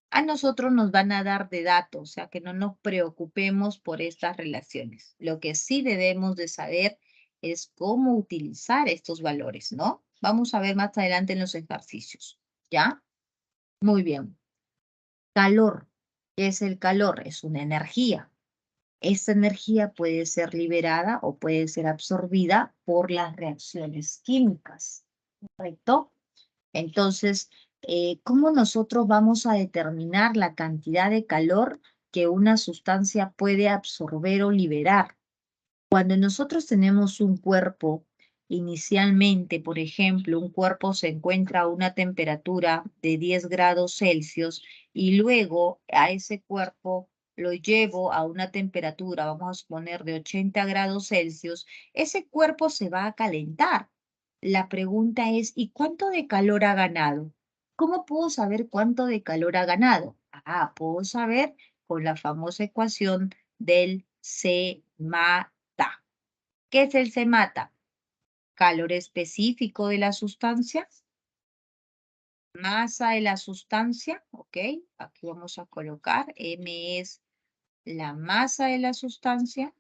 a nosotros nos van a dar de datos, o sea, que no nos preocupemos por estas relaciones. Lo que sí debemos de saber es cómo utilizar estos valores, ¿no? Vamos a ver más adelante en los ejercicios, ¿ya? Muy bien. Calor. ¿Qué es el calor? Es una energía. Esta energía puede ser liberada o puede ser absorbida por las reacciones químicas, ¿correcto? Entonces, ¿cómo nosotros vamos a determinar la cantidad de calor que una sustancia puede absorber o liberar? Cuando nosotros tenemos un cuerpo, inicialmente, por ejemplo, un cuerpo se encuentra a una temperatura de 10 grados Celsius y luego a ese cuerpo lo llevo a una temperatura, vamos a suponer, de 80 grados Celsius, ese cuerpo se va a calentar. La pregunta es, ¿y cuánto de calor ha ganado? ¿Cómo puedo saber cuánto de calor ha ganado? Ah, puedo saber con la famosa ecuación del CMA. ¿Qué es el CMATA? Calor específico de la sustancia, masa de la sustancia, ¿ok? Aquí vamos a colocar, M es la masa de la sustancia,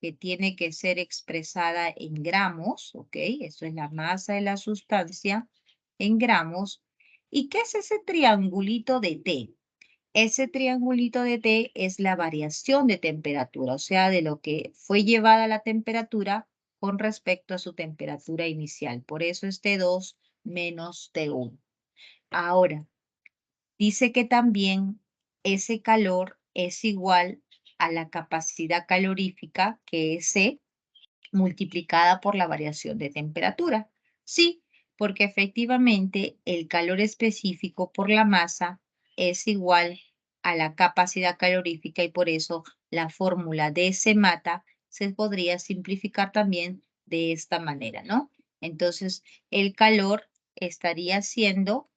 que tiene que ser expresada en gramos, ¿ok? Eso es la masa de la sustancia en gramos. ¿Y qué es ese triangulito de T? Ese triangulito de T es la variación de temperatura, o sea, de lo que fue llevada la temperatura con respecto a su temperatura inicial. Por eso es T2 menos T1. Ahora, dice que también ese calor es igual a la capacidad calorífica, que es C, multiplicada por la variación de temperatura. Sí, porque efectivamente el calor específico por la masa es igual a la capacidad calorífica y por eso la fórmula de CMATA se podría simplificar también de esta manera, ¿no? Entonces, el calor estaría siendo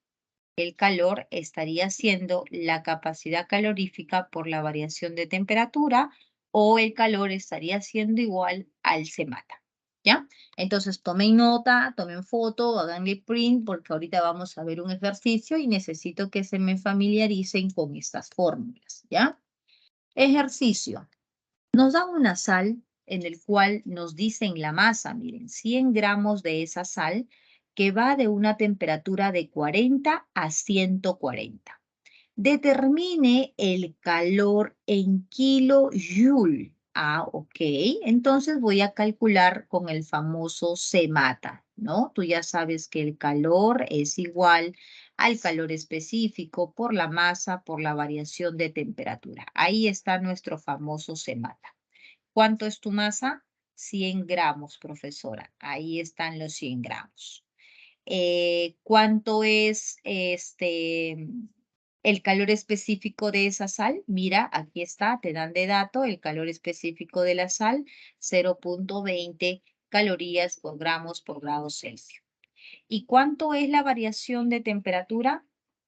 la capacidad calorífica por la variación de temperatura o el calor estaría siendo igual al CMATA, ¿ya? Entonces tomen nota, tomen foto, háganle print porque ahorita vamos a ver un ejercicio y necesito que se me familiaricen con estas fórmulas, ¿ya? Ejercicio. Nos dan una sal en el cual nos dicen la masa, miren, 100 gramos de esa sal que va de una temperatura de 40 a 140. Determine el calor en kilojoule. Ah, ok. Entonces voy a calcular con el famoso CMATA, ¿no? Tú ya sabes que el calor es igual al calor específico por la masa, por la variación de temperatura. Ahí está nuestro famoso CMATA. ¿Cuánto es tu masa? 100 gramos, profesora. Ahí están los 100 gramos. ¿Cuánto es el calor específico de esa sal? Mira, aquí está, te dan de dato el calor específico de la sal, 0.20 calorías por grado Celsius. ¿Y cuánto es la variación de temperatura?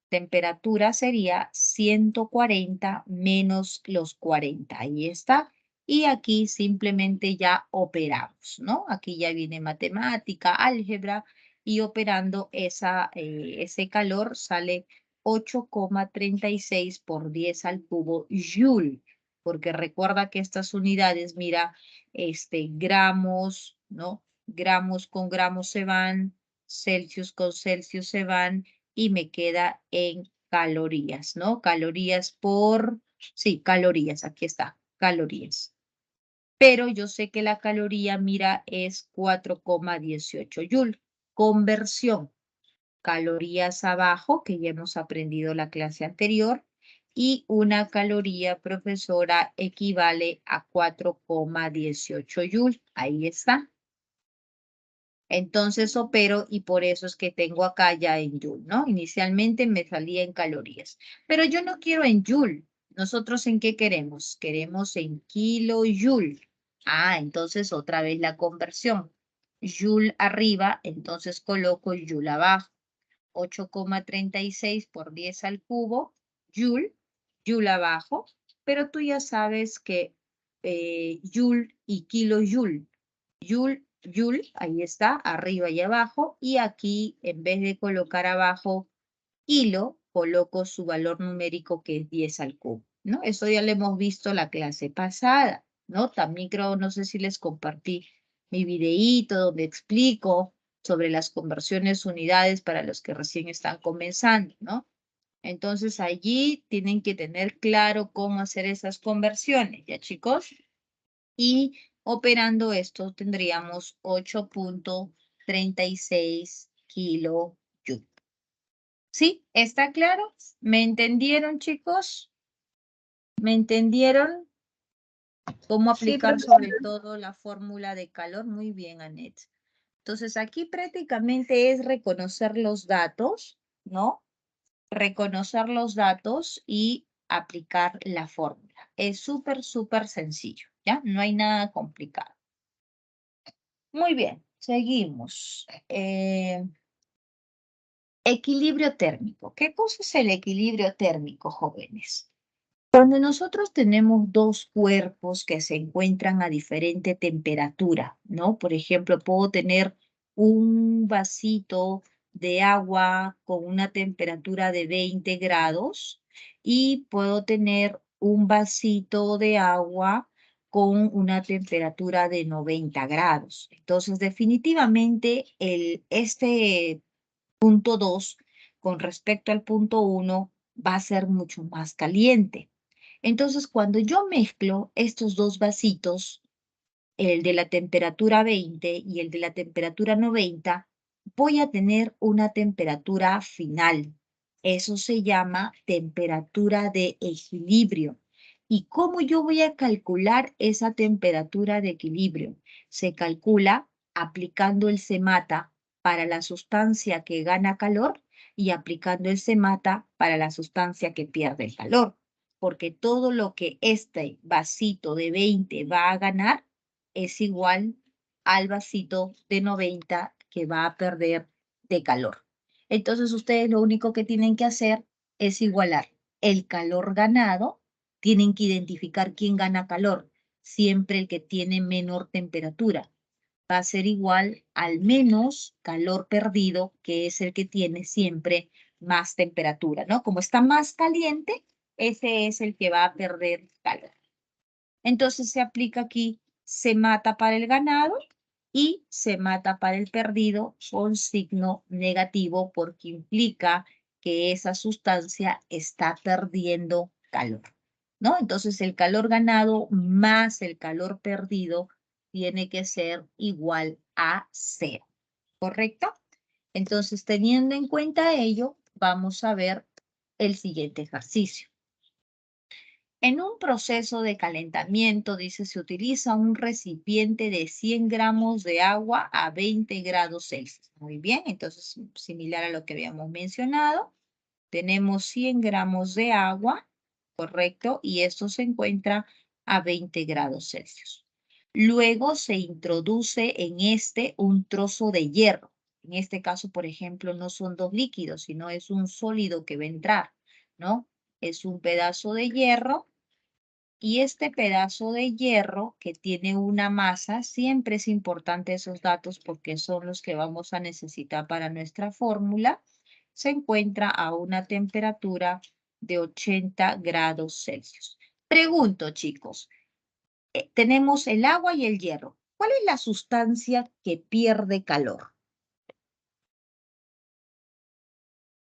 Temperatura sería 140 menos los 40. Ahí está. Y aquí simplemente ya operamos, ¿no? Aquí ya viene matemática, álgebra, y operando ese calor sale 8,36 por 10 al cubo Joule, porque recuerda que estas unidades, mira, gramos, ¿no? Gramos con gramos se van, Celsius con Celsius se van y me queda en calorías, ¿no? Sí, calorías, aquí está, calorías. Pero yo sé que la caloría, mira, es 4,18 Joule. Conversión, calorías abajo, que ya hemos aprendido la clase anterior, y una caloría, profesora, equivale a 4,18 Joule. Ahí está. Entonces opero y por eso es que tengo acá ya en Joule, ¿no? Inicialmente me salía en calorías, pero yo no quiero en Joule, ¿Nosotros en qué queremos? Queremos en kilojoule. Ah, entonces otra vez la conversión. Joule arriba, entonces coloco joule abajo. 8,36 por 10 al cubo, joule, joule abajo, pero tú ya sabes que joule y kilojoule, joule, joule, ahí está, arriba y abajo, y aquí en vez de colocar abajo kilo, coloco su valor numérico que es 10 al cubo, ¿no? Eso ya lo hemos visto la clase pasada, ¿no? También creo, no sé si les compartí mi videíto donde explico sobre las conversiones unidades para los que recién están comenzando, ¿no? Entonces allí tienen que tener claro cómo hacer esas conversiones, ¿ya chicos? Y operando esto tendríamos 8,36 kilojoule. ¿Sí? ¿Está claro? ¿Me entendieron, chicos? ¿Me entendieron? ¿Cómo Sí, aplicar sobre todo la fórmula de calor? Muy bien, Anet. Entonces, aquí prácticamente es reconocer los datos, ¿no? Reconocer los datos y aplicar la fórmula. Es súper, súper sencillo, ¿ya? No hay nada complicado. Muy bien, seguimos. Equilibrio térmico. ¿Qué cosa es el equilibrio térmico, jóvenes? Cuando nosotros tenemos dos cuerpos que se encuentran a diferente temperatura, ¿no? Por ejemplo, puedo tener un vasito de agua con una temperatura de 20 grados y puedo tener un vasito de agua con una temperatura de 90 grados. Entonces, definitivamente, este punto 2 con respecto al punto 1 va a ser mucho más caliente. Entonces, cuando yo mezclo estos dos vasitos, el de la temperatura 20 y el de la temperatura 90, voy a tener una temperatura final. Eso se llama temperatura de equilibrio. ¿Y cómo yo voy a calcular esa temperatura de equilibrio? Se calcula aplicando el semata para la sustancia que gana calor y aplicando el semata para la sustancia que pierde el calor, porque todo lo que este vasito de 20 va a ganar es igual al vasito de 90 que va a perder de calor. Entonces ustedes lo único que tienen que hacer es igualar el calor ganado, tienen que identificar quién gana calor, siempre el que tiene menor temperatura. Va a ser igual al menos calor perdido, que es el que tiene siempre más temperatura, ¿no? Como está más caliente, ese es el que va a perder calor. Entonces se aplica aquí, se mata para el ganado y se mata para el perdido con signo negativo porque implica que esa sustancia está perdiendo calor, ¿no? Entonces el calor ganado más el calor perdido tiene que ser igual a 0, ¿correcto? Entonces, teniendo en cuenta ello, vamos a ver el siguiente ejercicio. En un proceso de calentamiento, dice, se utiliza un recipiente de 100 gramos de agua a 20 grados Celsius. Muy bien, entonces similar a lo que habíamos mencionado. Tenemos 100 gramos de agua, correcto, y esto se encuentra a 20 grados Celsius. Luego se introduce en este un trozo de hierro. En este caso, por ejemplo, no son dos líquidos, sino es un sólido que va a entrar, ¿no? Es un pedazo de hierro. Y este pedazo de hierro que tiene una masa, siempre es importante esos datos porque son los que vamos a necesitar para nuestra fórmula, se encuentra a una temperatura de 80 grados Celsius. Pregunto, chicos, tenemos el agua y el hierro. ¿Cuál es la sustancia que pierde calor?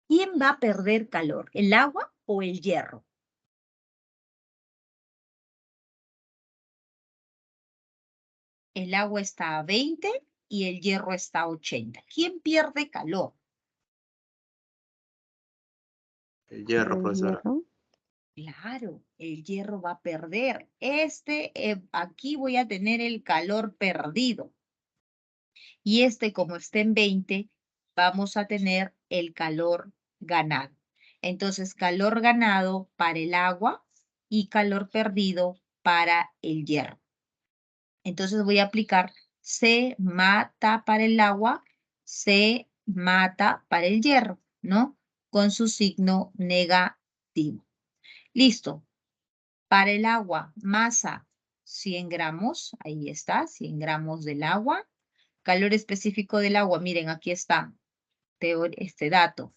¿Quién va a perder calor? ¿El agua o el hierro? El agua está a 20 y el hierro está a 80. ¿Quién pierde calor? El hierro, El profesora. hierro. Claro, el hierro va a perder. Aquí voy a tener el calor perdido. Y como está en 20, vamos a tener el calor ganado. Entonces, calor ganado para el agua y calor perdido para el hierro. Entonces voy a aplicar se mata para el agua, se mata para el hierro, ¿no? Con su signo negativo. Listo. Para el agua, masa 100 gramos, ahí está, 100 gramos del agua. Calor específico del agua, miren, aquí está este dato.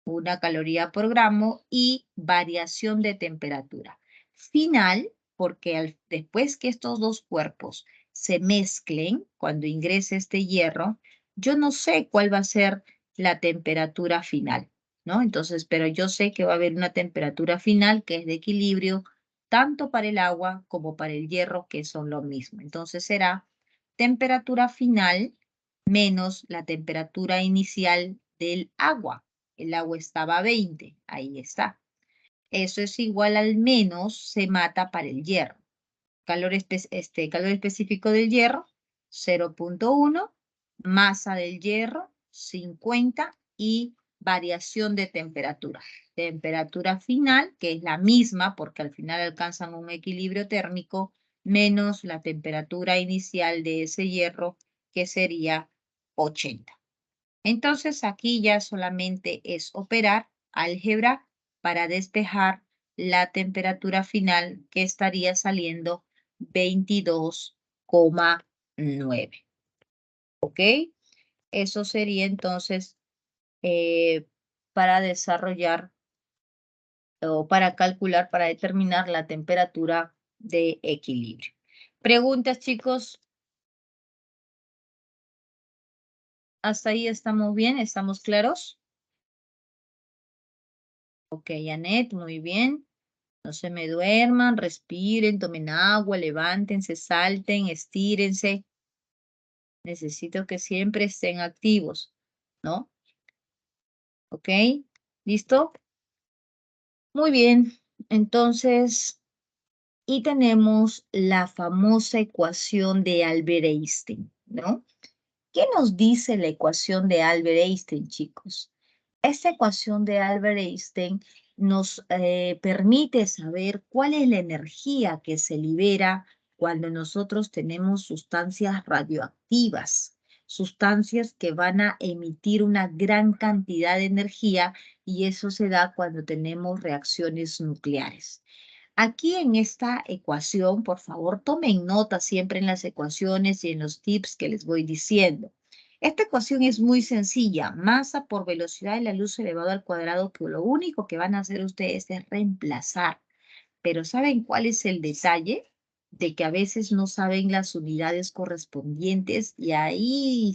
1 caloría por gramo y variación de temperatura. Final, porque después que estos dos cuerpos se mezclen, cuando ingrese este hierro, yo no sé cuál va a ser la temperatura final, ¿no? Entonces, pero yo sé que va a haber una temperatura final que es de equilibrio, tanto para el agua como para el hierro, que son lo mismo. Entonces será temperatura final menos la temperatura inicial del agua. El agua estaba a 20, ahí está. Eso es igual al menos se mata para el hierro. Calor específico del hierro, 0.1, masa del hierro, 50 y variación de temperatura. Temperatura final, que es la misma porque al final alcanzan un equilibrio térmico, menos la temperatura inicial de ese hierro, que sería 80. Entonces aquí ya solamente es operar álgebra para despejar la temperatura final que estaría saliendo 22,9. ¿Ok? Eso sería entonces para desarrollar o para calcular, para determinar la temperatura de equilibrio. ¿Preguntas, chicos? ¿Hasta ahí estamos bien? ¿Estamos claros? Ok, Anet, muy bien. No se me duerman, respiren, tomen agua, levántense, salten, estírense. Necesito que siempre estén activos, ¿no? ¿Ok? ¿Listo? Muy bien. Entonces, y tenemos la famosa ecuación de Albert Einstein, ¿no? ¿Qué nos dice la ecuación de Albert Einstein, chicos? Esta ecuación de Albert Einstein nos permite saber cuál es la energía que se libera cuando nosotros tenemos sustancias radioactivas, sustancias que van a emitir una gran cantidad de energía y eso se da cuando tenemos reacciones nucleares. Aquí en esta ecuación, por favor, tomen nota siempre en las ecuaciones y en los tips que les voy diciendo. Esta ecuación es muy sencilla, masa por velocidad de la luz elevado al cuadrado, que lo único que van a hacer ustedes es reemplazar. Pero ¿saben cuál es el detalle? De que a veces no saben las unidades correspondientes y ahí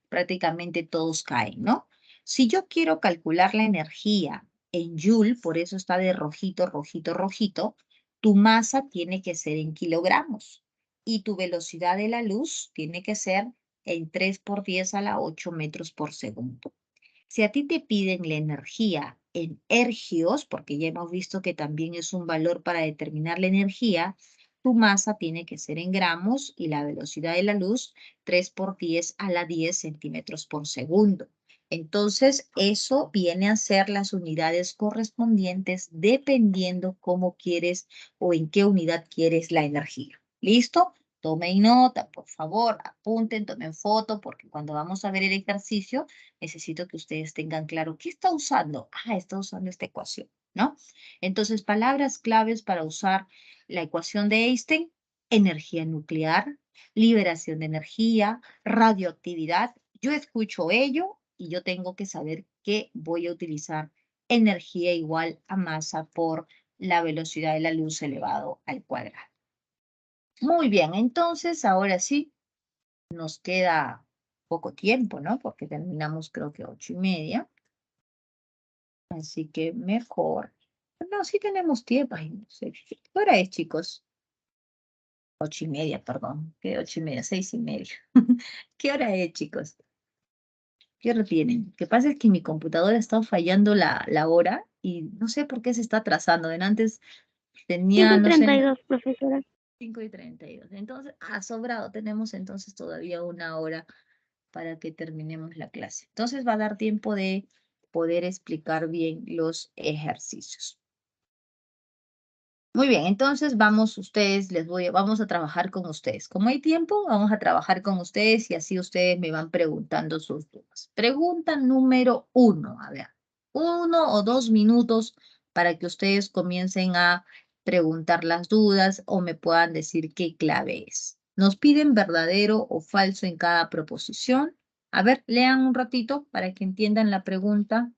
prácticamente todos caen, ¿no? Si yo quiero calcular la energía en Joule, por eso está de rojito, rojito, rojito, tu masa tiene que ser en kilogramos y tu velocidad de la luz tiene que ser en 3 por 10 a la 8 metros por segundo. Si a ti te piden la energía en ergios, porque ya hemos visto que también es un valor para determinar la energía, tu masa tiene que ser en gramos y la velocidad de la luz 3 por 10 a la 10 centímetros por segundo. Entonces, eso viene a ser las unidades correspondientes dependiendo cómo quieres o en qué unidad quieres la energía. ¿Listo? Tomen nota, por favor, apunten, tomen foto, porque cuando vamos a ver el ejercicio, necesito que ustedes tengan claro qué está usando. Ah, está usando esta ecuación, ¿no? Entonces, palabras claves para usar la ecuación de Einstein: energía nuclear, liberación de energía, radioactividad. Yo escucho ello y yo tengo que saber que voy a utilizar energía igual a masa por la velocidad de la luz elevado al cuadrado. Muy bien, entonces ahora sí, nos queda poco tiempo, ¿no? Porque terminamos creo que 8:30. Así que mejor. No, sí tenemos tiempo. Ay, no sé. ¿Qué hora es, chicos? 8:30, perdón. ¿Qué 8:30? 6:30. ¿Qué hora es, chicos? ¿Qué hora tienen? Lo que pasa es que mi computadora está fallando la hora y no sé por qué se está atrasando. De antes tenía, no sé, 5:32, profesora. 5:32. Entonces, sobrado. Tenemos entonces todavía 1 hora para que terminemos la clase. Entonces va a dar tiempo de poder explicar bien los ejercicios. Muy bien, entonces vamos vamos a trabajar con ustedes. Como hay tiempo, vamos a trabajar con ustedes y así ustedes me van preguntando sus dudas. Pregunta número 1, a ver, 1 o 2 minutos para que ustedes comiencen a preguntar las dudas o me puedan decir qué clave es. Nos piden verdadero o falso en cada proposición. A ver, lean un ratito para que entiendan la pregunta.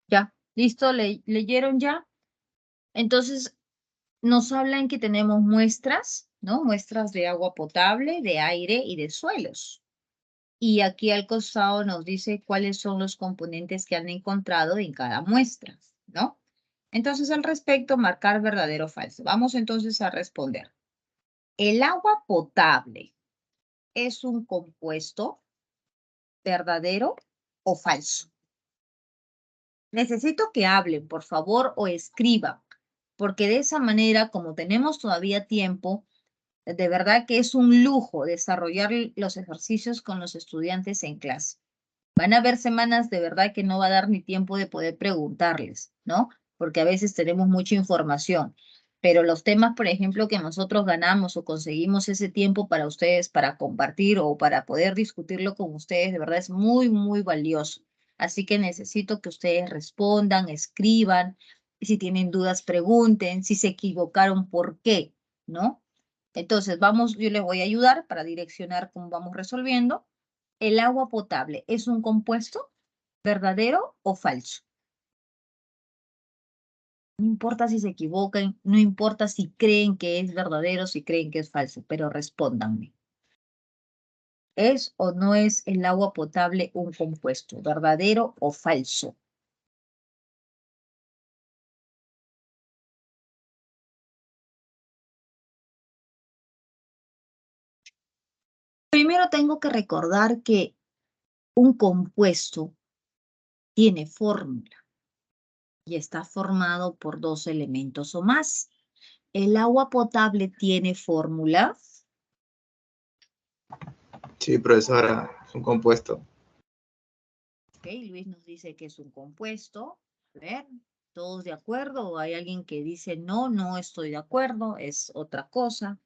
¿Ya? ¿Listo? ¿Leyeron ya? Entonces, nos hablan que tenemos muestras, ¿no? Muestras de agua potable, de aire y de suelos. Y aquí al costado nos dice cuáles son los componentes que han encontrado en cada muestra, ¿no? Entonces, al respecto, marcar verdadero o falso. Vamos entonces a responder. ¿El agua potable es un compuesto verdadero o falso? Necesito que hablen, por favor, o escriban, porque de esa manera, como tenemos todavía tiempo, de verdad que es un lujo desarrollar los ejercicios con los estudiantes en clase. Van a haber semanas de verdad que no va a dar ni tiempo de poder preguntarles, ¿no? Porque a veces tenemos mucha información, pero los temas, por ejemplo, que nosotros ganamos o conseguimos ese tiempo para ustedes, para compartir o para poder discutirlo con ustedes, de verdad es muy, muy valioso. Así que necesito que ustedes respondan, escriban, si tienen dudas, pregunten, si se equivocaron, ¿por qué? ¿No? Entonces, vamos, yo les voy a ayudar para direccionar cómo vamos resolviendo. ¿El agua potable es un compuesto verdadero o falso? No importa si se equivocan, no importa si creen que es verdadero, si creen que es falso, pero respóndanme. ¿Es o no es el agua potable un compuesto, verdadero o falso? Primero tengo que recordar que un compuesto tiene fórmula y está formado por 2 elementos o más. ¿El agua potable tiene fórmula? Sí, profesora, es un compuesto. Ok, Luis nos dice que es un compuesto. A ver, ¿todos de acuerdo? ¿O hay alguien que dice no, no estoy de acuerdo, es otra cosa?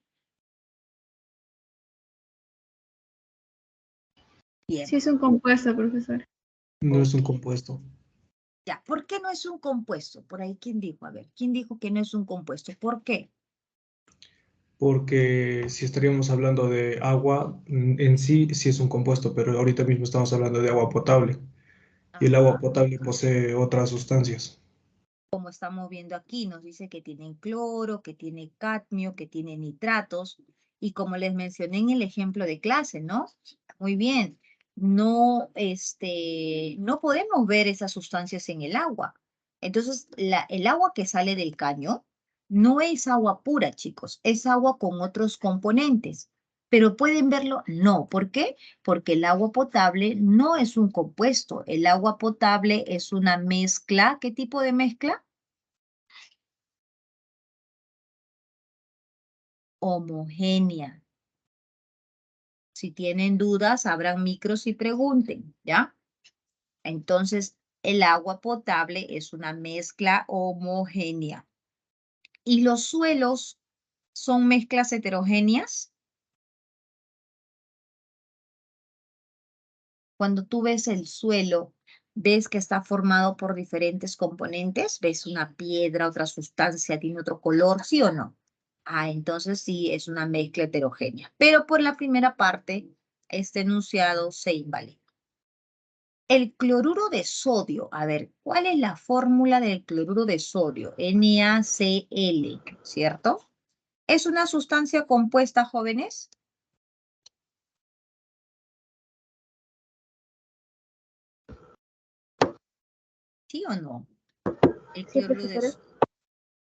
Bien, Sí es un compuesto, profesor. No es un ok. compuesto, Ya, ¿por qué no es un compuesto? Por ahí, ¿quién dijo? A ver, ¿quién dijo que no es un compuesto? ¿Por qué? porque si estaríamos hablando de agua, en sí, sí es un compuesto, pero ahorita mismo estamos hablando de agua potable y el agua Ajá. potable posee otras sustancias. Como estamos viendo aquí, nos dice que tienen cloro, que tiene cadmio, que tiene nitratos, y como les mencioné en el ejemplo de clase, ¿no? Muy bien, no, no podemos ver esas sustancias en el agua. Entonces, el agua que sale del caño no es agua pura, chicos, es agua con otros componentes. Pero ¿pueden verlo? No. ¿Por qué? Porque el agua potable no es un compuesto. El agua potable es una mezcla. ¿Qué tipo de mezcla? Homogénea. Si tienen dudas, abran micros y pregunten, ¿ya? Entonces, el agua potable es una mezcla homogénea. ¿Y los suelos son mezclas heterogéneas? Cuando tú ves el suelo, ¿ves que está formado por diferentes componentes? ¿Ves una piedra, otra sustancia, tiene otro color, sí o no? Ah, entonces sí, es una mezcla heterogénea. Pero por la primera parte, este enunciado se invalida. El cloruro de sodio, a ver, ¿cuál es la fórmula del cloruro de sodio? NaCl, ¿cierto? ¿Es una sustancia compuesta, jóvenes? ¿Sí o no? El Sí, cloruro de profesora. sodio.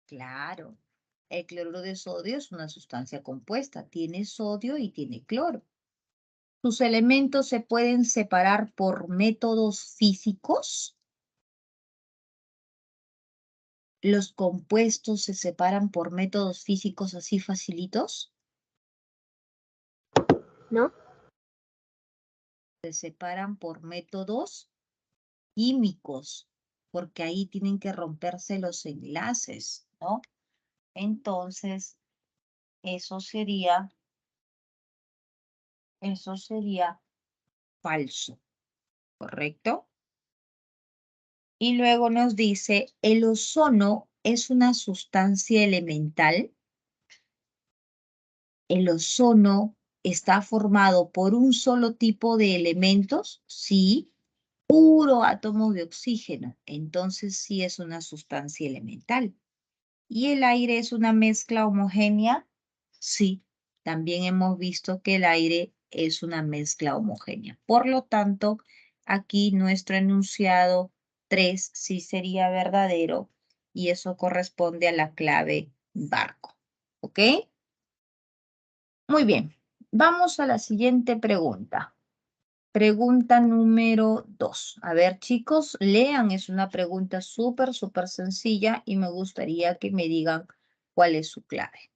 Claro. El cloruro de sodio es una sustancia compuesta. Tiene sodio y tiene cloro. ¿Sus elementos se pueden separar por métodos físicos? ¿Los compuestos se separan por métodos físicos así facilitos? ¿No? Se separan por métodos químicos, porque ahí tienen que romperse los enlaces, ¿no? Entonces, eso sería falso, ¿correcto? Y luego nos dice, ¿el ozono es una sustancia elemental? ¿El ozono está formado por un solo tipo de elementos? Sí, puro átomo de oxígeno. Entonces sí es una sustancia elemental. ¿Y el aire es una mezcla homogénea? Sí, también hemos visto que el aire es una mezcla homogénea. Por lo tanto, aquí nuestro enunciado 3 sí sería verdadero y eso corresponde a la clave barco. ¿Ok? Muy bien. Vamos a la siguiente pregunta. Pregunta número 2. A ver, chicos, lean. Es una pregunta súper sencilla y me gustaría que me digan cuál es su clave.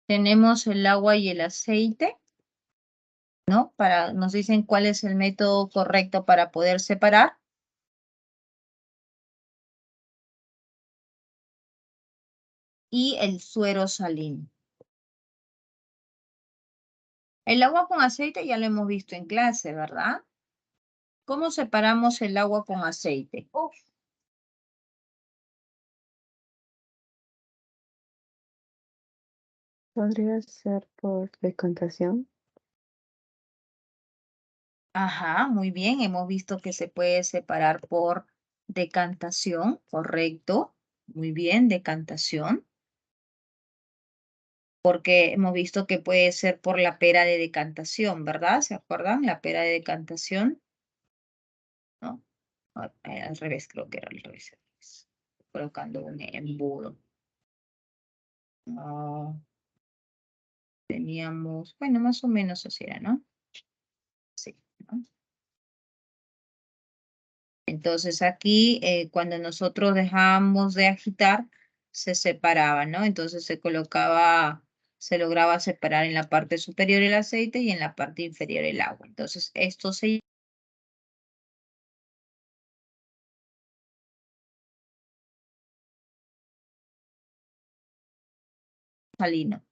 Tenemos el agua y el aceite, ¿no? Nos dicen cuál es el método correcto para poder separar. Y el suero salino. El agua con aceite ya lo hemos visto en clase, ¿verdad? ¿Cómo separamos el agua con aceite? ¿Podría ser por decantación? Ajá, muy bien. Hemos visto que se puede separar por decantación, correcto. Muy bien, decantación. Porque hemos visto que puede ser por la pera de decantación, ¿verdad? ¿Se acuerdan? La pera de decantación. ¿No? Al revés, creo que era al revés. Colocando un embudo. No. Teníamos, bueno, más o menos así era, ¿no? Sí, ¿no? Entonces aquí, cuando nosotros dejábamos de agitar, se separaba, ¿no? Entonces se lograba separar en la parte superior el aceite y en la parte inferior el agua. Entonces esto se salino.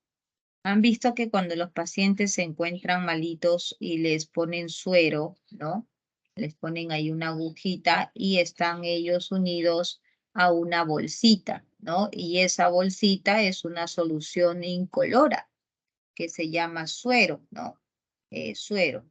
Han visto que cuando los pacientes se encuentran malitos y les ponen suero, ¿no? Les ponen ahí una agujita y están ellos unidos a una bolsita, ¿no? Y esa bolsita es una solución incolora que se llama suero, ¿no? Suero.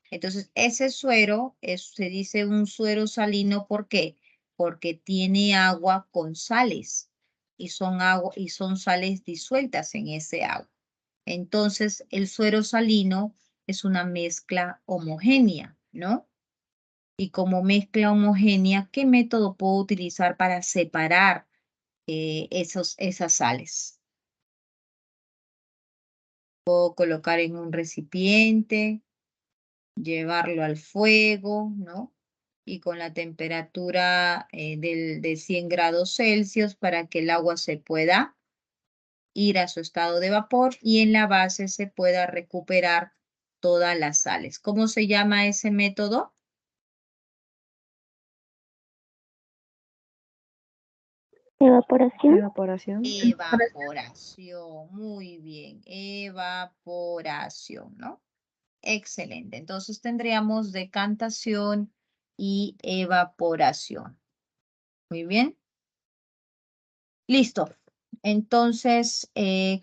Entonces, ese suero se dice un suero salino, ¿por qué? Porque tiene agua con sales y son sales disueltas en ese agua. Entonces, el suero salino es una mezcla homogénea, ¿no? Y como mezcla homogénea, ¿qué método puedo utilizar para separar esas sales? Puedo colocar en un recipiente, llevarlo al fuego, ¿no? Y con la temperatura de 100 grados Celsius para que el agua se pueda ir a su estado de vapor y en la base se pueda recuperar todas las sales. ¿Cómo se llama ese método? Evaporación. Evaporación, muy bien, evaporación, ¿no? Excelente. Entonces tendríamos decantación y evaporación. Muy bien. Listo. Entonces,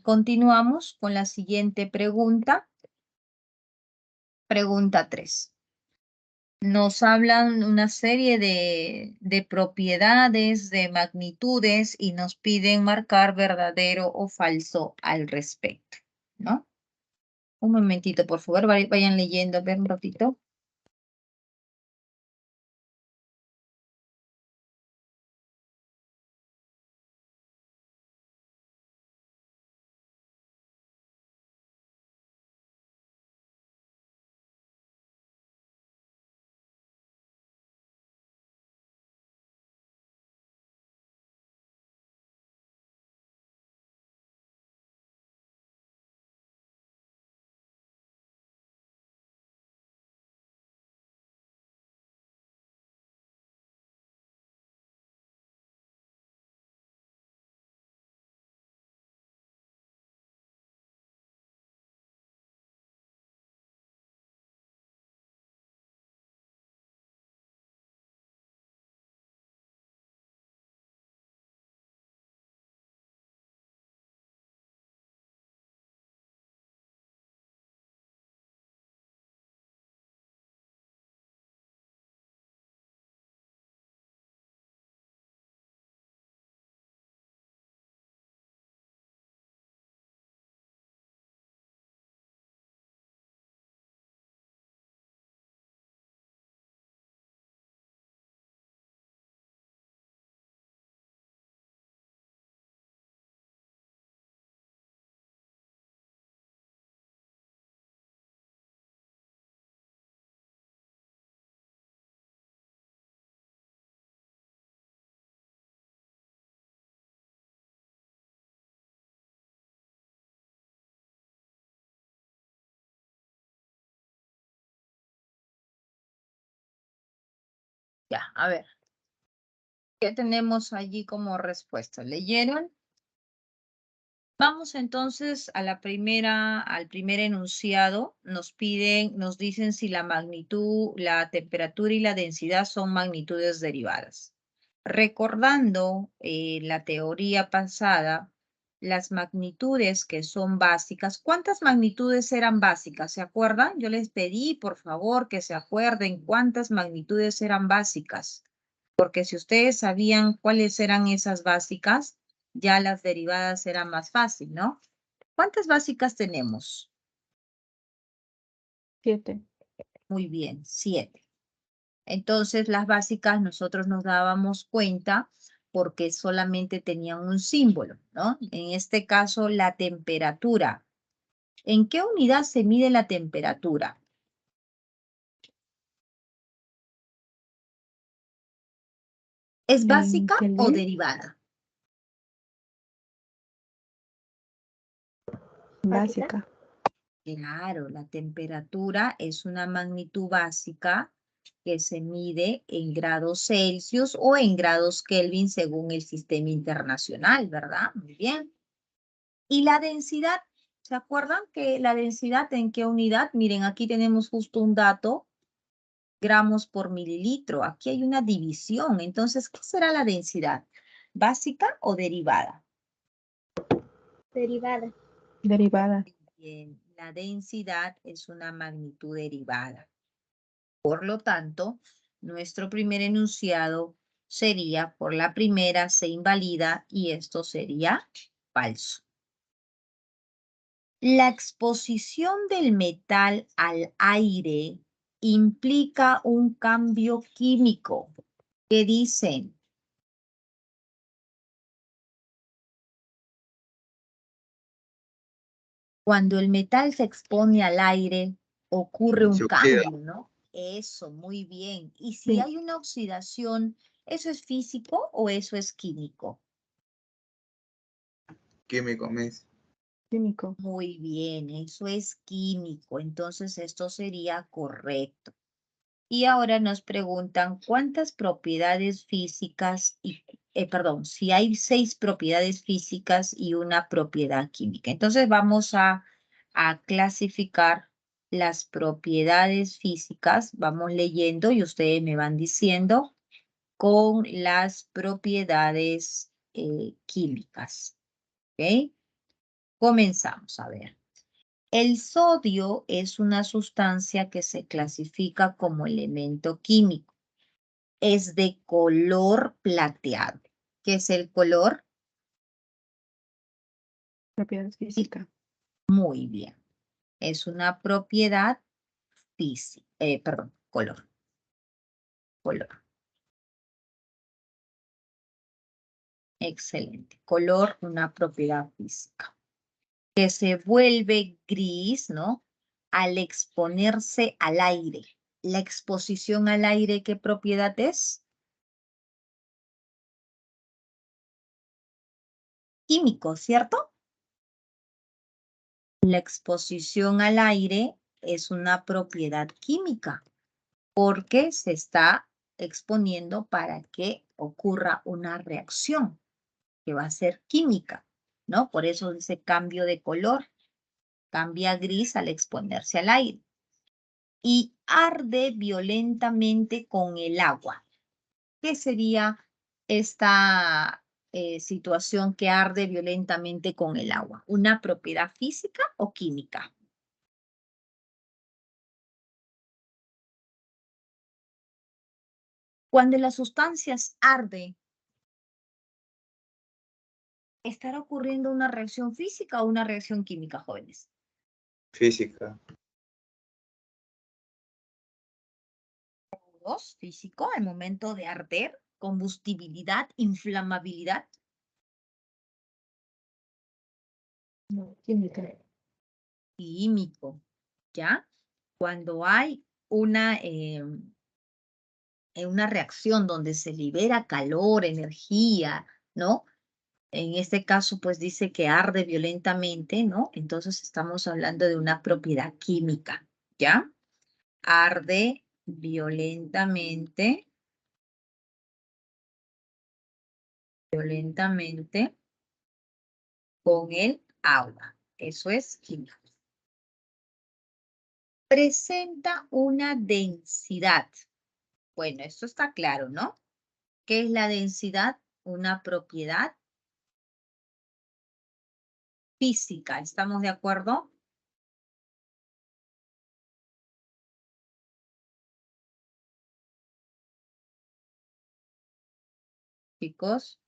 continuamos con la siguiente pregunta. Pregunta 3. Nos hablan una serie de propiedades, de magnitudes y nos piden marcar verdadero o falso al respecto, ¿no? Un momentito, por favor, vayan leyendo, a ver un ratito. Ya, a ver. ¿Qué tenemos allí como respuesta? ¿Leyeron? Vamos entonces a al primer enunciado. Nos dicen si la magnitud, la temperatura y la densidad son magnitudes derivadas. Recordando la teoría pasada, las magnitudes que son básicas, ¿cuántas magnitudes eran básicas? ¿Se acuerdan? Yo les pedí, por favor, que se acuerden cuántas magnitudes eran básicas. Porque si ustedes sabían cuáles eran esas básicas, ya las derivadas eran más fácil, ¿no? ¿Cuántas básicas tenemos? 7. Muy bien, 7. Entonces, las básicas nosotros nos dábamos cuenta porque solamente tenían un símbolo, ¿no? En este caso, la temperatura. ¿En qué unidad se mide la temperatura? ¿Es básica o derivada? Básica. Claro, la temperatura es una magnitud básica que se mide en grados Celsius o en grados Kelvin según el sistema internacional, ¿verdad? Muy bien. ¿Y la densidad? ¿Se acuerdan que la densidad en qué unidad? Miren, aquí tenemos justo un dato, gramos por mililitro. Aquí hay una división. Entonces, ¿qué será la densidad? ¿Básica o derivada? Derivada. Derivada. Bien, la densidad es una magnitud derivada. Por lo tanto, nuestro primer enunciado sería, por la primera se invalida y esto sería falso. La exposición del metal al aire implica un cambio químico. ¿Qué dicen? Cuando el metal se expone al aire, ocurre un Se oxida. cambio, ¿no? Eso, muy bien. Y si Sí. hay una oxidación, ¿eso es físico o eso es químico? Químico, Miss. Químico. Muy bien, eso es químico. Entonces, esto sería correcto. Y ahora nos preguntan cuántas propiedades físicas perdón, si hay 6 propiedades físicas y una propiedad química. Entonces vamos a clasificar las propiedades físicas. Vamos leyendo y ustedes me van diciendo con las propiedades químicas. ¿Ok? Comenzamos a ver. El sodio es una sustancia que se clasifica como elemento químico. Es de color plateado. ¿Qué es el color? Propiedad física. Muy bien. Es una propiedad física. Perdón, color. Color. Excelente. Color, una propiedad física. Que se vuelve gris, ¿no? Al exponerse al aire. La exposición al aire, ¿qué propiedad es? Químico, ¿cierto? La exposición al aire es una propiedad química porque se está exponiendo para que ocurra una reacción que va a ser química, ¿no? Por eso dice cambio de color, cambia a gris al exponerse al aire. Y arde violentamente con el agua. ¿Qué sería esta situación que arde violentamente con el agua? ¿Una propiedad física o química? Cuando las sustancias arden, ¿estará ocurriendo una reacción física o una reacción química, jóvenes? Física. 2, físico, al momento de arder, combustibilidad, inflamabilidad. No, química. Químico, ¿ya? Cuando hay una reacción donde se libera calor, energía, ¿no? En este caso, pues dice que arde violentamente, ¿no? Entonces estamos hablando de una propiedad química, ¿ya? Arde violentamente con el agua. Eso es químico. Presenta una densidad. Bueno, esto está claro, ¿no? ¿Qué es la densidad? Una propiedad física. ¿Estamos de acuerdo? Chicos.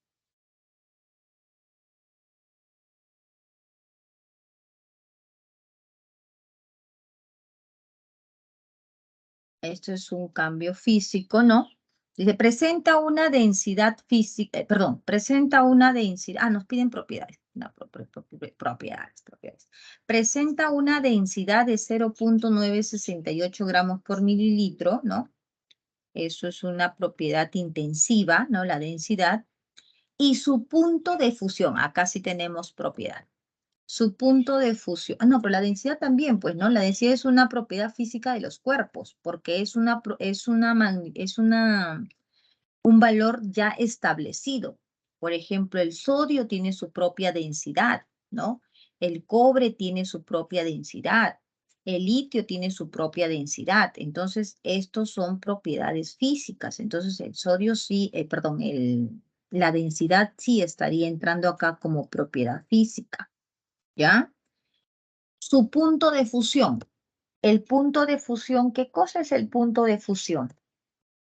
Esto es un cambio físico, ¿no? Dice, presenta una densidad física, perdón, presenta una densidad, nos piden propiedades, no, propiedades. Presenta una densidad de 0.968 gramos por mililitro, ¿no? Eso es una propiedad intensiva, ¿no? La densidad. Y su punto de fusión, acá sí tenemos propiedad. Su punto de fusión, no, pero la densidad también, pues, ¿no? La densidad es una propiedad física de los cuerpos, porque un valor ya establecido. Por ejemplo, el sodio tiene su propia densidad, ¿no? El cobre tiene su propia densidad. El litio tiene su propia densidad. Entonces, estos son propiedades físicas. Entonces, el sodio sí, perdón, la densidad sí estaría entrando acá como propiedad física, ¿ya? Su punto de fusión. El punto de fusión, ¿qué cosa es el punto de fusión?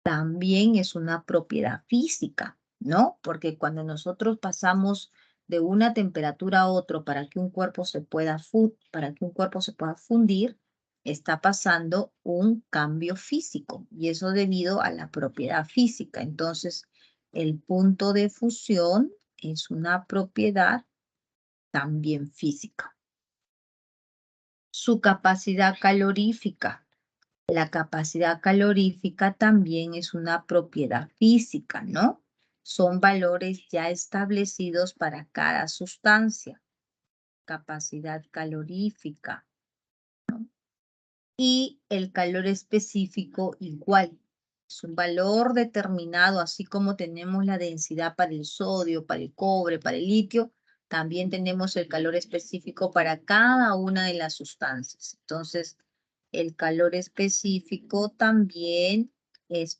También es una propiedad física, ¿no? Porque cuando nosotros pasamos de una temperatura a otra para que un cuerpo se pueda fundir, está pasando un cambio físico y eso debido a la propiedad física. Entonces, el punto de fusión es una propiedad también física. Su capacidad calorífica. La capacidad calorífica también es una propiedad física, ¿no? Son valores ya establecidos para cada sustancia. Capacidad calorífica, ¿no? Y el calor específico igual. Es un valor determinado, así como tenemos la densidad para el sodio, para el cobre, para el litio, también tenemos el calor específico para cada una de las sustancias. Entonces, el calor específico también es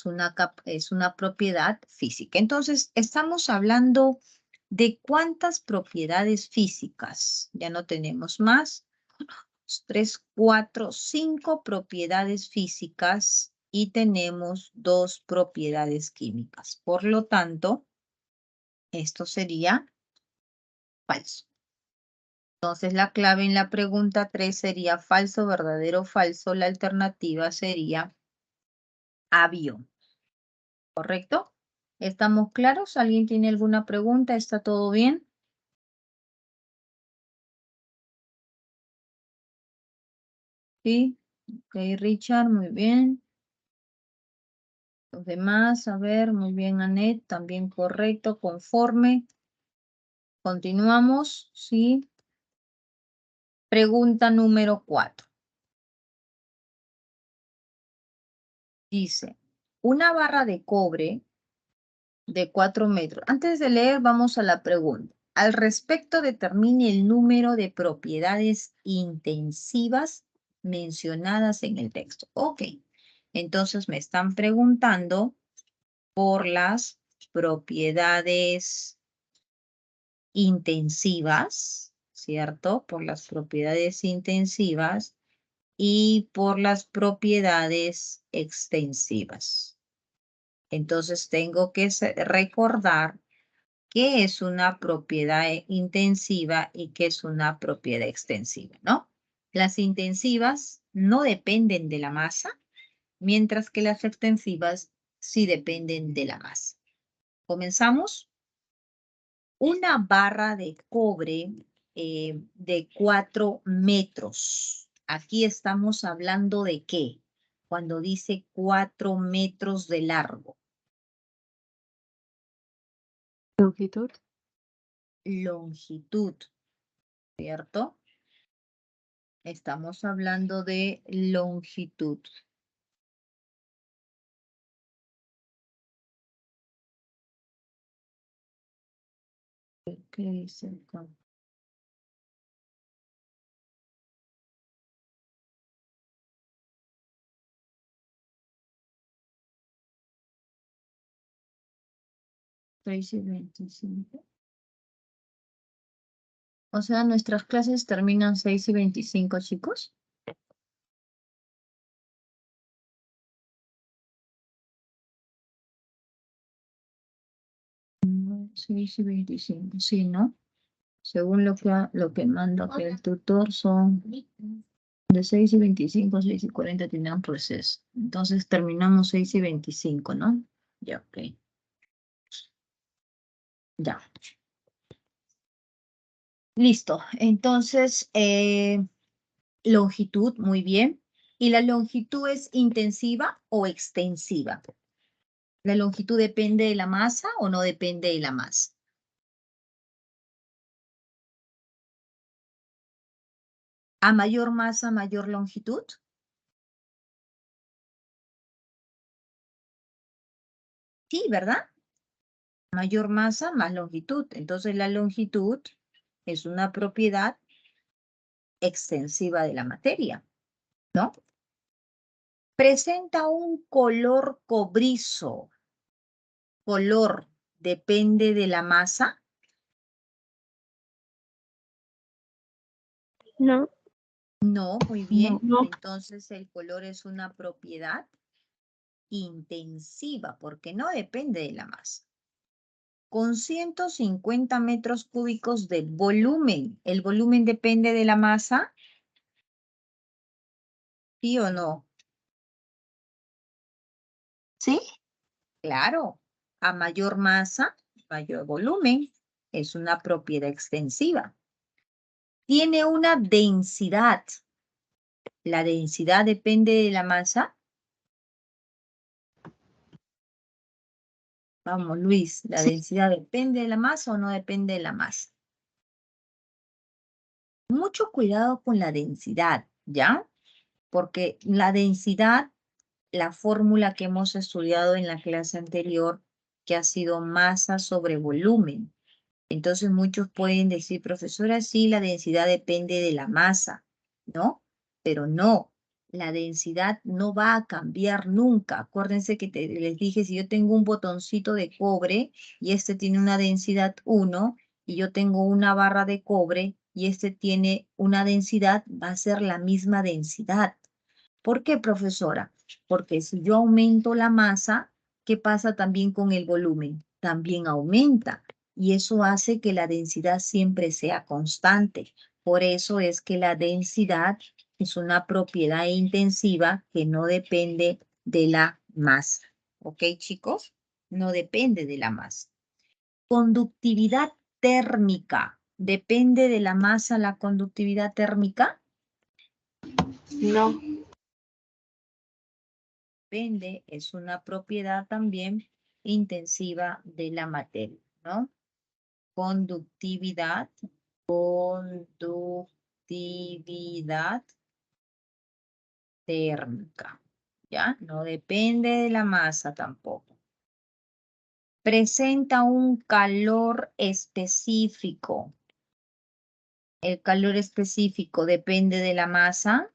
una propiedad física. Entonces, estamos hablando de cuántas propiedades físicas. Ya no tenemos más. 3, 4, 5 propiedades físicas y tenemos 2 propiedades químicas. Por lo tanto, esto sería falso. Entonces, la clave en la pregunta 3 sería falso, verdadero, falso. La alternativa sería avión. ¿Correcto? ¿Estamos claros? ¿Alguien tiene alguna pregunta? ¿Está todo bien? Sí. Ok, Richard, muy bien. Los demás, a ver, muy bien, Anet, también correcto, conforme. Continuamos, ¿sí? Pregunta número 4. Dice, una barra de cobre de 4 metros. Antes de leer, vamos a la pregunta. Al respecto, determine el número de propiedades intensivas mencionadas en el texto. Ok, entonces me están preguntando por las propiedades intensivas, ¿cierto? Por las propiedades intensivas y por las propiedades extensivas. Entonces tengo que recordar qué es una propiedad intensiva y qué es una propiedad extensiva, ¿no? Las intensivas no dependen de la masa, mientras que las extensivas sí dependen de la masa. ¿Comenzamos? Una barra de cobre de 4 metros. Aquí estamos hablando de qué? Cuando dice 4 metros de largo. Longitud. Longitud, ¿cierto? Estamos hablando de longitud. ¿Qué dice acá? ¿6 y 25? O sea, nuestras clases terminan 6 y 25, chicos. Mm, 6 y 25, sí, ¿no? Según lo que manda aquí el tutor son de 6 y 25, 6 y 40 tienen receso. Entonces terminamos 6 y 25, ¿no? Ya, ok. Ya. Listo. Entonces, longitud, muy bien. ¿Y la longitud es intensiva o extensiva? ¿La longitud depende de la masa o no depende de la masa? ¿A mayor masa, mayor longitud? Sí, ¿verdad? Mayor masa, más longitud. Entonces la longitud es una propiedad extensiva de la materia, ¿no? Presenta un color cobrizo. ¿Color depende de la masa? No. No, muy bien. No. Entonces el color es una propiedad intensiva porque no depende de la masa. con 150 metros cúbicos de volumen. ¿El volumen depende de la masa? ¿Sí o no? ¿Sí? Claro, a mayor masa, mayor volumen. Es una propiedad extensiva. Tiene una densidad. ¿La densidad depende de la masa? Vamos, Luis, ¿la Sí. densidad depende de la masa o no depende de la masa? Mucho cuidado con la densidad, ¿ya? Porque la densidad, la fórmula que hemos estudiado en la clase anterior, que ha sido masa sobre volumen. Entonces muchos pueden decir, profesora, sí, la densidad depende de la masa, ¿no? Pero no, la densidad no va a cambiar nunca. Acuérdense que les dije, si yo tengo un botoncito de cobre y este tiene una densidad 1 y yo tengo una barra de cobre y este tiene una densidad, va a ser la misma densidad. ¿Por qué, profesora? Porque si yo aumento la masa, ¿qué pasa también con el volumen? También aumenta y eso hace que la densidad siempre sea constante. Por eso es que la densidad es una propiedad intensiva que no depende de la masa. ¿Ok, chicos? No depende de la masa. Conductividad térmica. ¿Depende de la masa la conductividad térmica? No. Depende, es una propiedad también intensiva de la materia, ¿no? Conductividad térmica, ¿ya? No depende de la masa tampoco. Presenta un calor específico. ¿El calor específico depende de la masa?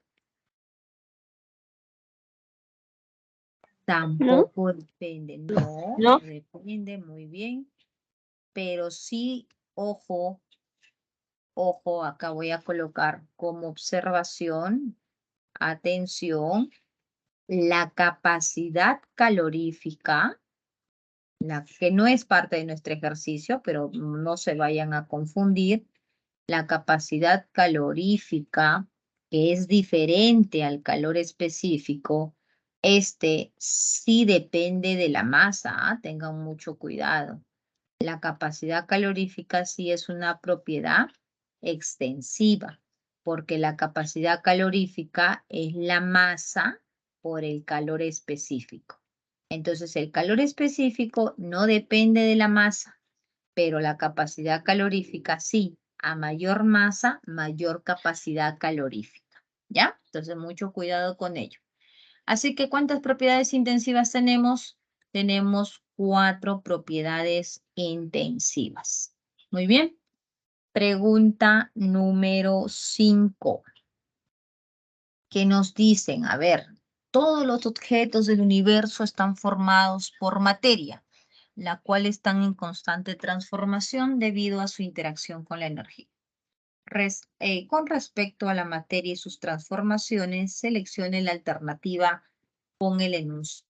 Tampoco depende. No, No. no depende, muy bien. Pero sí, ojo, ojo, acá voy a colocar como observación, atención, la capacidad calorífica, la que no es parte de nuestro ejercicio, pero no se vayan a confundir, la capacidad calorífica, que es diferente al calor específico, este sí depende de la masa, ¿ah? Tengan mucho cuidado. La capacidad calorífica sí es una propiedad extensiva, porque la capacidad calorífica es la masa por el calor específico. Entonces, el calor específico no depende de la masa, pero la capacidad calorífica sí. A mayor masa, mayor capacidad calorífica. ¿Ya? Entonces, mucho cuidado con ello. Así que, ¿cuántas propiedades intensivas tenemos? Tenemos 4 propiedades intensivas. Muy bien. Pregunta número 5. ¿Qué nos dicen? A ver, todos los objetos del universo están formados por materia, la cual están en constante transformación debido a su interacción con la energía. Con respecto a la materia y sus transformaciones, seleccione la alternativa con el enunciado.